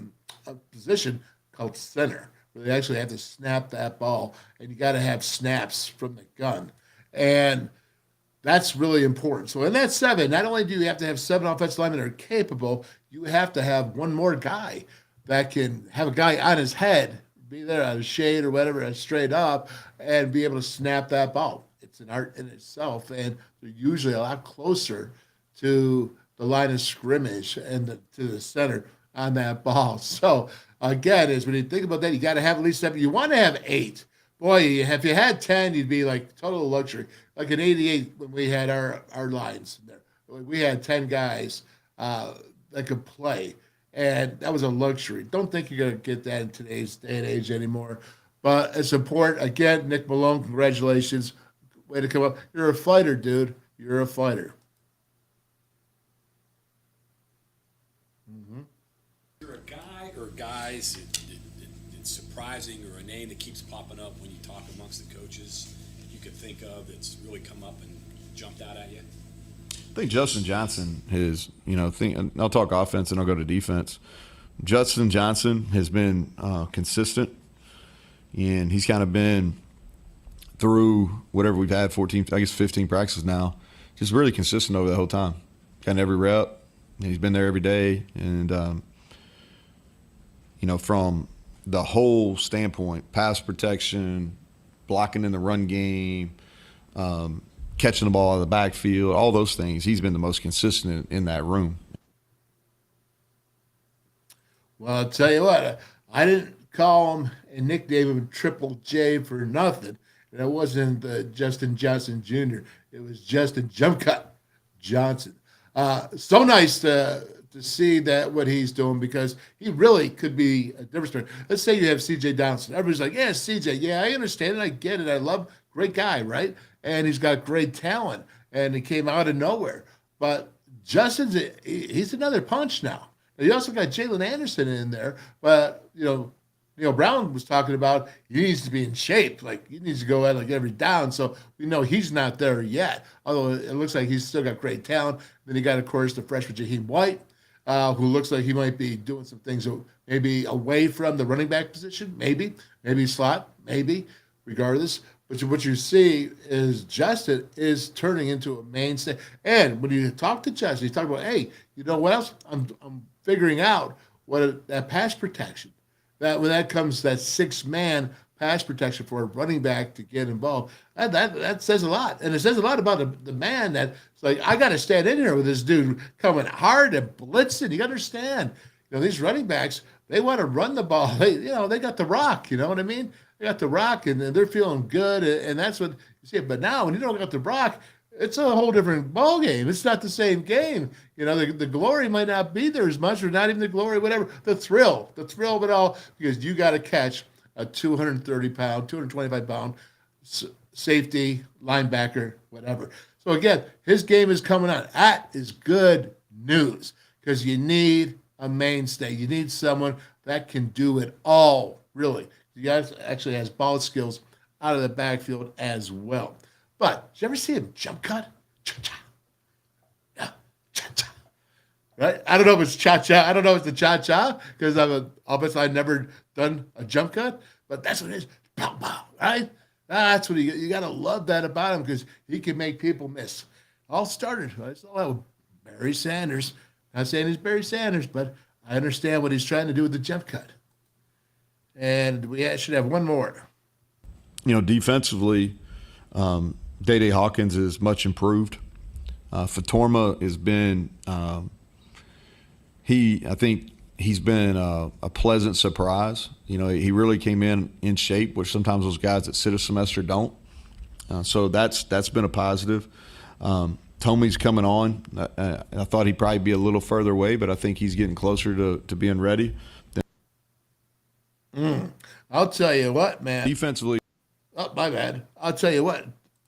position called center where they actually have to snap that ball, and you got to have snaps from the gun. And that's really important. So in that 7, not only do you have to have 7 offensive linemen that are capable, you have to have one more guy that can have a guy on his head, be there on a shade or whatever, straight up, and be able to snap that ball. It's an art in itself, and they're usually a lot closer to the line of scrimmage and to the center on that ball. So again, is when you think about that, you got to have at least 7. You want to have 8. Boy, if you had 10, you'd be like total luxury. Like in '88 when we had our lines there, we had 10 guys that could play, and that was a luxury. Don't think you're going to get that in today's day and age anymore. But it's important. Again, Nick Malone, congratulations. Way to come up. You're a fighter, dude. You're a fighter.
Is there a guy or guys that's surprising or a name that keeps popping up when you talk amongst the coaches that you could think of that's really come up and jumped out at you?
I think Justin Johnson has, I'll talk offense and I'll go to defense. Justin Johnson has been consistent, and he's kind of been through whatever we've had, 15 practices now, just really consistent over the whole time. Got every rep. He's been there every day. And, from the whole standpoint, pass protection, blocking in the run game, catching the ball out of the backfield, all those things, he's been the most consistent in that room.
Well, I'll tell you what, I didn't call him and nickname him Triple J for nothing. And it wasn't Justin Johnson Jr. It was Justin Jump Cut Johnson. So nice to see that what he's doing, because he really could be a difference maker. Let's say you have C.J. Donaldson. Everybody's like, yeah, C.J., yeah, I understand it. I get it. I love, great guy, right? And he's got great talent, and he came out of nowhere. But he's another punch now. You also got Jalen Anderson in there, but, Neal Brown was talking about he needs to be in shape. Like he needs to go at like every down. So we know he's not there yet. Although it looks like he's still got great talent. Then you got, of course, the freshman Jaheim White, who looks like he might be doing some things maybe away from the running back position. Maybe slot. Maybe regardless. But what you see is Justin is turning into a mainstay. And when you talk to Justin, you talk about, hey, you know what else? I'm figuring out that pass protection. That when that comes that 6-man pass protection for a running back to get involved, that says a lot. And it says a lot about the man that's like, I got to stand in here with this dude coming hard and blitzing. You got to understand, these running backs, they want to run the ball. They got the rock. You know what I mean? They got the rock, and they're feeling good, and that's what you see. But now, when you don't got the rock, it's a whole different ball game. It's not the same game. The glory might not be there as much, or not even the glory, whatever. The thrill of it all, because you got to catch a 230-pound, 225-pound safety, linebacker, whatever. So again, his game is coming on. That is good news, because you need a mainstay. You need someone that can do it all, really. You guys actually has ball skills out of the backfield as well. But did you ever see him jump cut? Cha-cha. Yeah, cha-cha. Right? I don't know if it's cha-cha. I don't know if it's the cha-cha because obviously I've never done a jump cut, but that's what it is. Pow, pow, right? That's what you got to love that about him, because he can make people miss. All started. I saw that with Barry Sanders. Not saying he's Barry Sanders, but I understand what he's trying to do with the jump cut. And we should have one more.
Defensively, Day Hawkins is much improved. Fatorma has been, I think he's been a pleasant surprise. He really came in shape, which sometimes those guys that sit a semester don't. So that's been a positive. Tomey's coming on. I thought he'd probably be a little further away, but I think he's getting closer to being ready.
I'll tell you what, man.
Defensively.
Oh, my bad. I'll tell you what.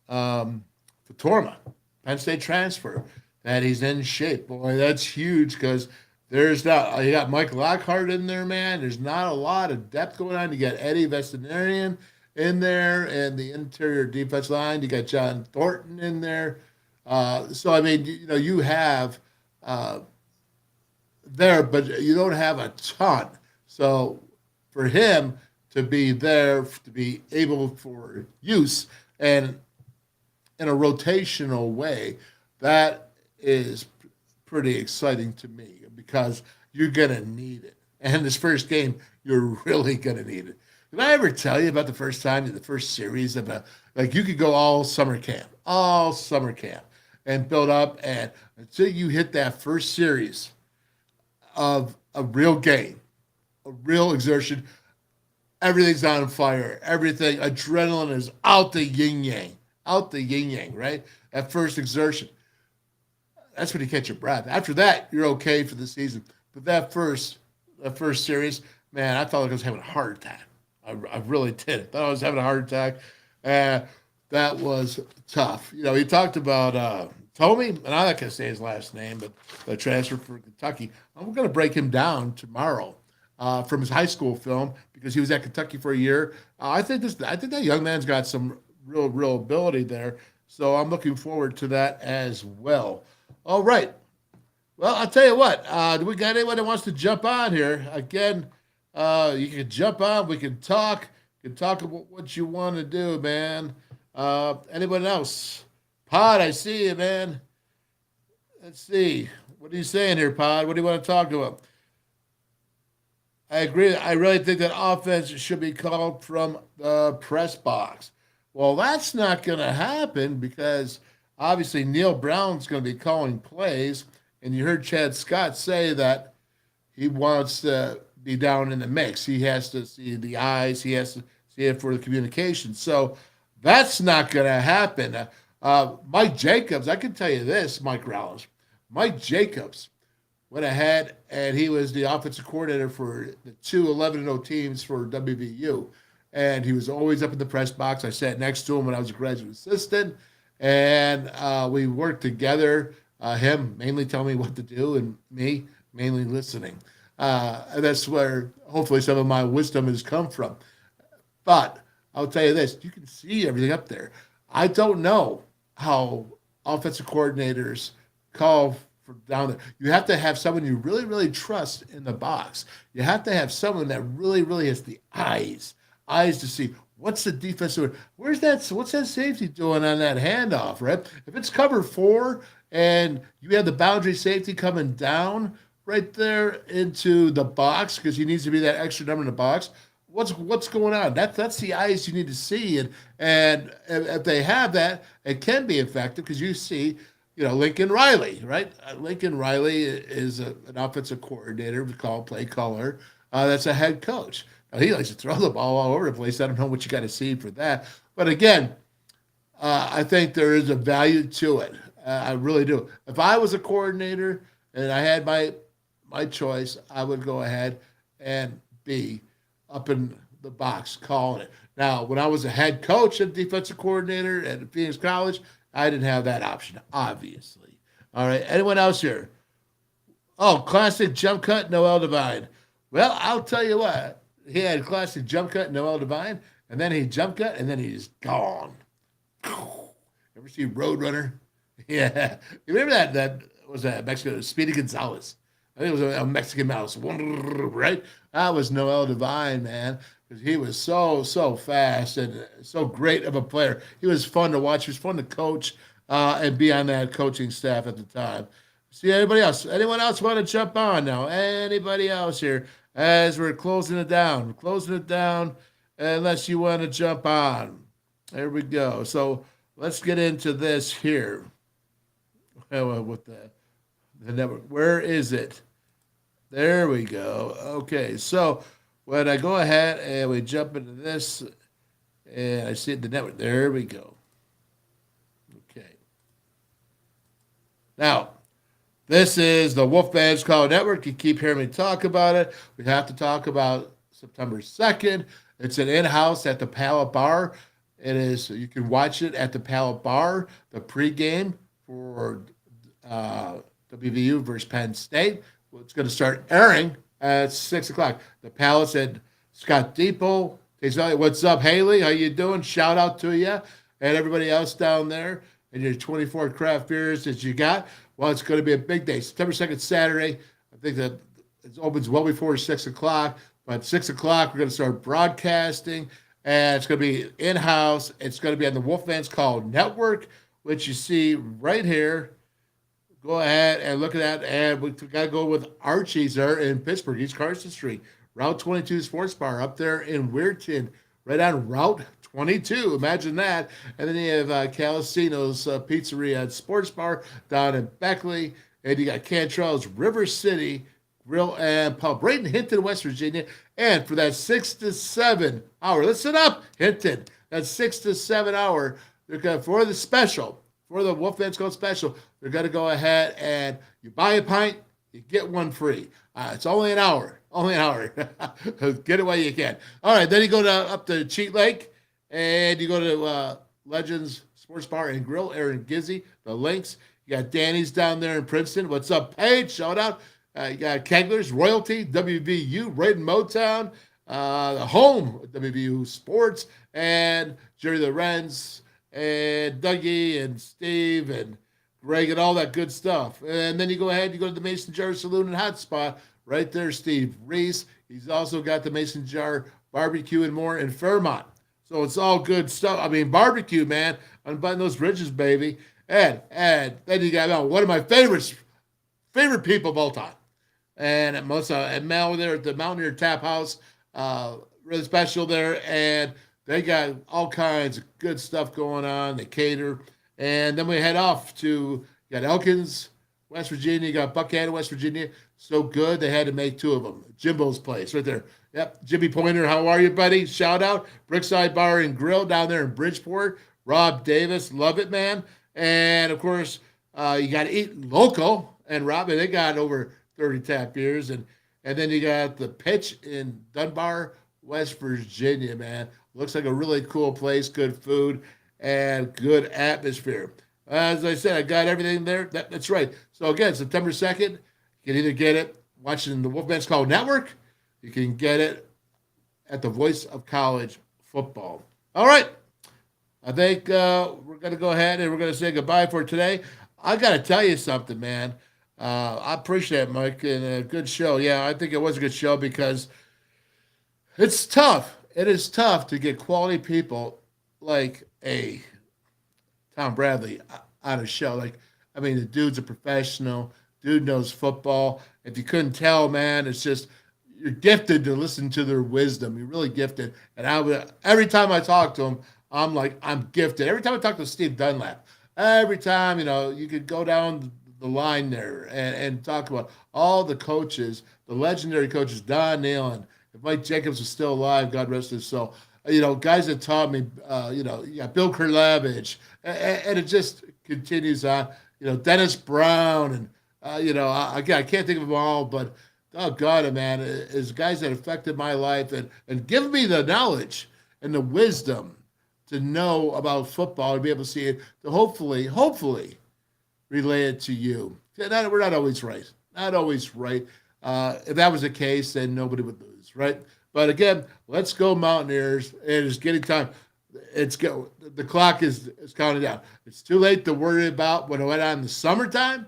Fatorma, Penn State transfer, that he's in shape. Boy, that's huge, because you got Mike Lockhart in there, man. There's not a lot of depth going on. You got Eddie Vestinarian in there, and the interior defense line. You got John Thornton in there. So, I mean, you have there, but you don't have a ton. So, for him to be there, to be able for use and in a rotational way, that is pretty exciting to me, because you're going to need it. And this first game, you're really going to need it. Did I ever tell you about the first series of you could go all summer camp, and build up, and until you hit that first series of a real game, a real exertion, everything's on fire. Everything, adrenaline is out the yin-yang, right? That first exertion. That's when you catch your breath. After that, you're okay for the season. But that first series, man, I felt like I was having a heart attack. I really did. I thought I was having a heart attack. That was tough. He talked about Tomey, and I'm not going to say his last name, but the transfer for Kentucky. I'm going to break him down tomorrow from his high school film, because he was at Kentucky for a year. I think that young man's got some real ability there. So I'm looking forward to that as well. All right. Well, I'll tell you what. Do we got anyone that wants to jump on here? Again, you can jump on. We can talk. You can talk about what you want to do, man. Anyone else? Pod, I see you, man. Let's see. What are you saying here, Pod? What do you want to talk about? I agree. I really think that offense should be called from the press box. Well, that's not going to happen, because obviously Neal Brown's going to be calling plays, and you heard Chad Scott say that he wants to be down in the mix. He has to see the eyes. He has to see it for the communication. So that's not going to happen. Mike Jacobs, I can tell you this, Mike Rowles. Mike Jacobs went ahead, and he was the offensive coordinator for the two 11-0 teams for WVU. And he was always up in the press box. I sat next to him when I was a graduate assistant, and we worked together, him mainly telling me what to do and me mainly listening. And that's where hopefully some of my wisdom has come from. But I'll tell you this, you can see everything up there. I don't know how offensive coordinators call for down there. You have to have someone you really, really trust in the box. You have to have someone that really, really has the eyes to see what's the defense doing. What's that safety doing on that handoff, right? If it's cover 4 and you have the boundary safety coming down right there into the box because he needs to be that extra number in the box, what's going on? That's the eyes you need to see, and if they have that, it can be effective because you see, Lincoln Riley, right? Lincoln Riley is an offensive coordinator, we call play caller. That's a head coach. Now, he likes to throw the ball all over the place. I don't know what you got to see for that, but again, I think there is a value to it. I really do. If I was a coordinator and I had my choice, I would go ahead and be up in the box calling it. Now, when I was a head coach and defensive coordinator at Phoenix College, I didn't have that option, obviously. All right, anyone else here? Oh, classic jump cut, Noel Devine. Well, I'll tell you what. He had classic jump cut, Noel Devine, and then he jump cut, and then he's gone. Ever see Roadrunner? Yeah. You remember that was that Mexican, Speedy Gonzalez. I think it was a Mexican mouse, right? That was Noel Devine, man, because he was so fast and so great of a player. He was fun to watch. He was fun to coach and be on that coaching staff at the time. See anybody else? Anyone else want to jump on now? Anybody else here? As we're closing it down. We're closing it down unless you want to jump on. There we go. So let's get into this here. With the network. Where is it? There we go. Okay, so when I go ahead and we jump into this, and I see the network, there we go. Okay. Now, this is the WolfMan's Call Network. You keep hearing me talk about it. We have to talk about September 2nd. It's an in-house at the Pallet Bar. It is. You can watch it at the Pallet Bar, the pregame for WVU versus Penn State. It's going to start airing at 6 o'clock. The Pallet's at Scott Depot. What's up, Haley? How you doing? Shout out to you and everybody else down there and your 24 craft beers that you got. Well, it's going to be a big day. September 2nd, Saturday. I think that it opens well before 6 o'clock. But 6 o'clock, we're going to start broadcasting. And it's going to be in-house. It's going to be on the WolfMan's Call Network, which you see right here. Go ahead and look at that. And we got to go with Archies there in Pittsburgh, East Carson Street. Route 22 Sports Bar up there in Weirton, right on Route 22. Imagine that. And then you have Calacino's Pizzeria and Sports Bar down in Beckley. And you got Cantrell's River City Grille and Pub right in Hinton, West Virginia. And for that 6 to 7 hour, listen up, Hinton, that 6 to 7 hour, they're going for the special, for the WolfMan's Call special, they're going to go ahead and you buy a pint, you get one free. It's only an hour. Get it while you can. All right, then you go up to Cheat Lake, and you go to Legends Sports Bar and Grill, Aaron Gizzy, the links. You got Danny's down there in Princeton. What's up, Paige? Shout out. You got Kegler's, Royalty, WVU, right in Motown, the home of WVU Sports, and Jerry Lorenz, and Dougie, and Steve, and Greg, and all that good stuff. And then you go ahead, you go to the Mason Jar Saloon and Hot Spot, right there, Steve Reese. He's also got the Mason Jar Barbecue and more in Fairmont. So it's all good stuff. I mean, barbecue, man. Unbutton those bridges, baby. And then you got one of my favorite people of all time. And Melissa and Mel there at the Mountaineer Tap House, really special there. And they got all kinds of good stuff going on. They cater. And then we head off to, you got Elkins, West Virginia. You got Buckhannon, West Virginia. So good, they had to make two of them. Jimbo's place right there. Yep, Jimmy Pointer, how are you, buddy? Shout out. Brickside Bar and Grill down there in Bridgeport. Rob Davis, love it, man. And, of course, you got to eat local. And, Rob, they got over 30 tap beers. And then you got the Pitch in Dunbar, West Virginia, man. Looks like a really cool place, good food, and good atmosphere. As I said, I got everything there. That's right. So, again, September 2nd, you can either get it watching the Wolfman's Call Network. You can get it at the Voice of College Football. All right. I think we're going to go ahead and we're going to say goodbye for today. I got to tell you something, man. I appreciate it, Mike, and a good show. Yeah, I think it was a good show because it's tough. It is tough to get quality people like a Tom Bradley on a show. Like, I mean, the dude's a professional. Dude knows football. If you couldn't tell, man, it's just you're gifted to listen to their wisdom. You're really gifted. And every time I talk to him, I'm like, I'm gifted. Every time I talk to Steve Dunlap, every time, you could go down the line there and talk about all the coaches, the legendary coaches, Don Neal, and if Mike Jacobs was still alive, God rest his soul. Guys that taught me, Bill Kurlevich, and it just continues on. Dennis Brown, and I can't think of them all, but oh God, man, is guys that affected my life and give me the knowledge and the wisdom to know about football and be able to see it, to hopefully relay it to you. We're not always right. Not always right. If that was the case, then nobody would lose, right? But again, let's go Mountaineers. It is getting time. The clock is counting down. It's too late to worry about what went on in the summertime.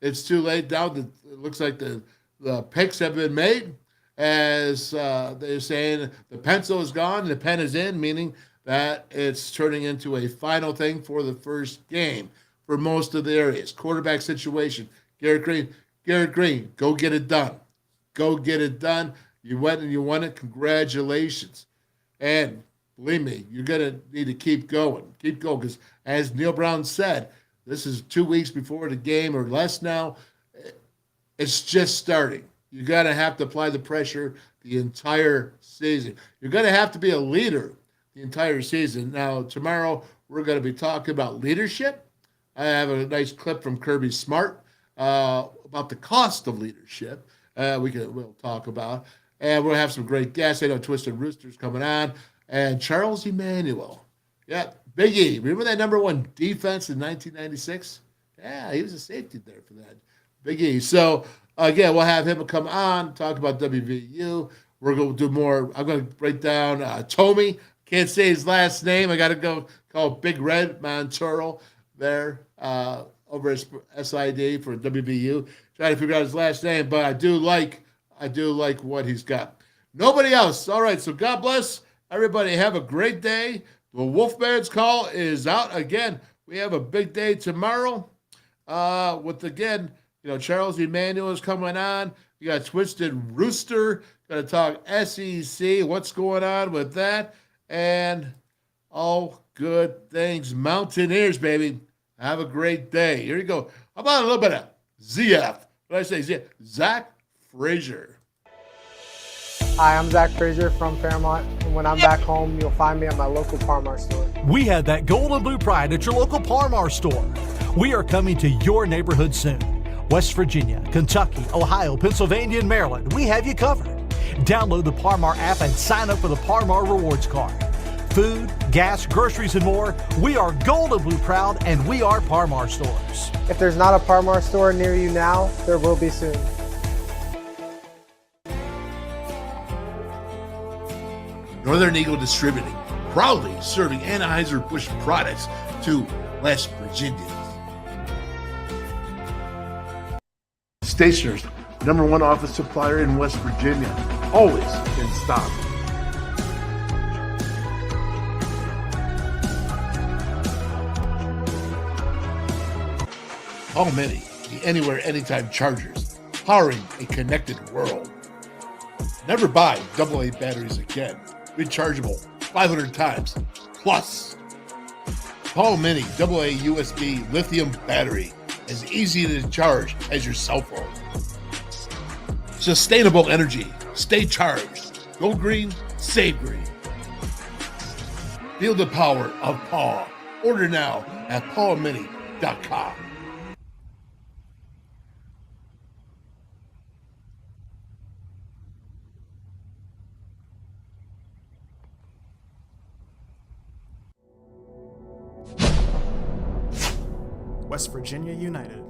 It's too late now. It looks like the picks have been made. As they're saying, the pencil is gone, the pen is in, meaning that it's turning into a final thing for the first game for most of the areas. Quarterback situation. Garrett Green, go get it done. Go get it done. You went and you won it. Congratulations. And believe me, you're going to need to keep going. Keep going because, as Neal Brown said, this is 2 weeks before the game or less now. It's just starting. You're going to have to apply the pressure the entire season. You're going to have to be a leader the entire season. Now, tomorrow, we're going to be talking about leadership. I have a nice clip from Kirby Smart about the cost of leadership. We'll talk about. And we'll have some great guests. I know Twisted Rooster's coming on. And Charles Emmanuel. Yeah, Big E. Remember that number one defense in 1996? Yeah, he was a safety there for that. Big E. So, again, we'll have him come on, talk about WVU. We're going to do more. I'm going to break down Tommy. Can't say his last name. I got to go call Big Red Montoro there over at SID for WVU. Trying to figure out his last name, but I do like what he's got. Nobody else. All right, so God bless everybody. Have a great day. The Wolfman's Call is out again. We have a big day tomorrow with, again, Charles Emmanuel is coming on. You got Twisted Rooster. Going to talk SEC. What's going on with that? And all good things. Mountaineers, baby. Have a great day. Here you go. How about a little bit of ZF? What did I say? ZF? Zach Frazier.
Hi, I'm Zach Frazier from Fairmont, and when I'm back home, you'll find me at my local Parmar store.
We have that gold and blue pride at your local Parmar store. We are coming to your neighborhood soon. West Virginia, Kentucky, Ohio, Pennsylvania, and Maryland, we have you covered. Download the Parmar app and sign up for the Parmar Rewards Card. Food, gas, groceries, and more, we are gold and blue proud, and we are Parmar stores.
If there's not a Parmar store near you now, there will be soon.
Northern Eagle Distributing, proudly serving Anheuser-Busch products to West Virginia. Stationers, #1 office supplier in West Virginia, always in stock. All many, the anywhere, anytime chargers, powering a connected world. Never buy AA batteries again. Rechargeable 500 times plus. Paul Mini AA USB lithium battery, as easy to charge as your cell phone. Sustainable energy. Stay charged. Go green, save green. Feel the power of Paul. Order now at paulmini.com.
West Virginia United.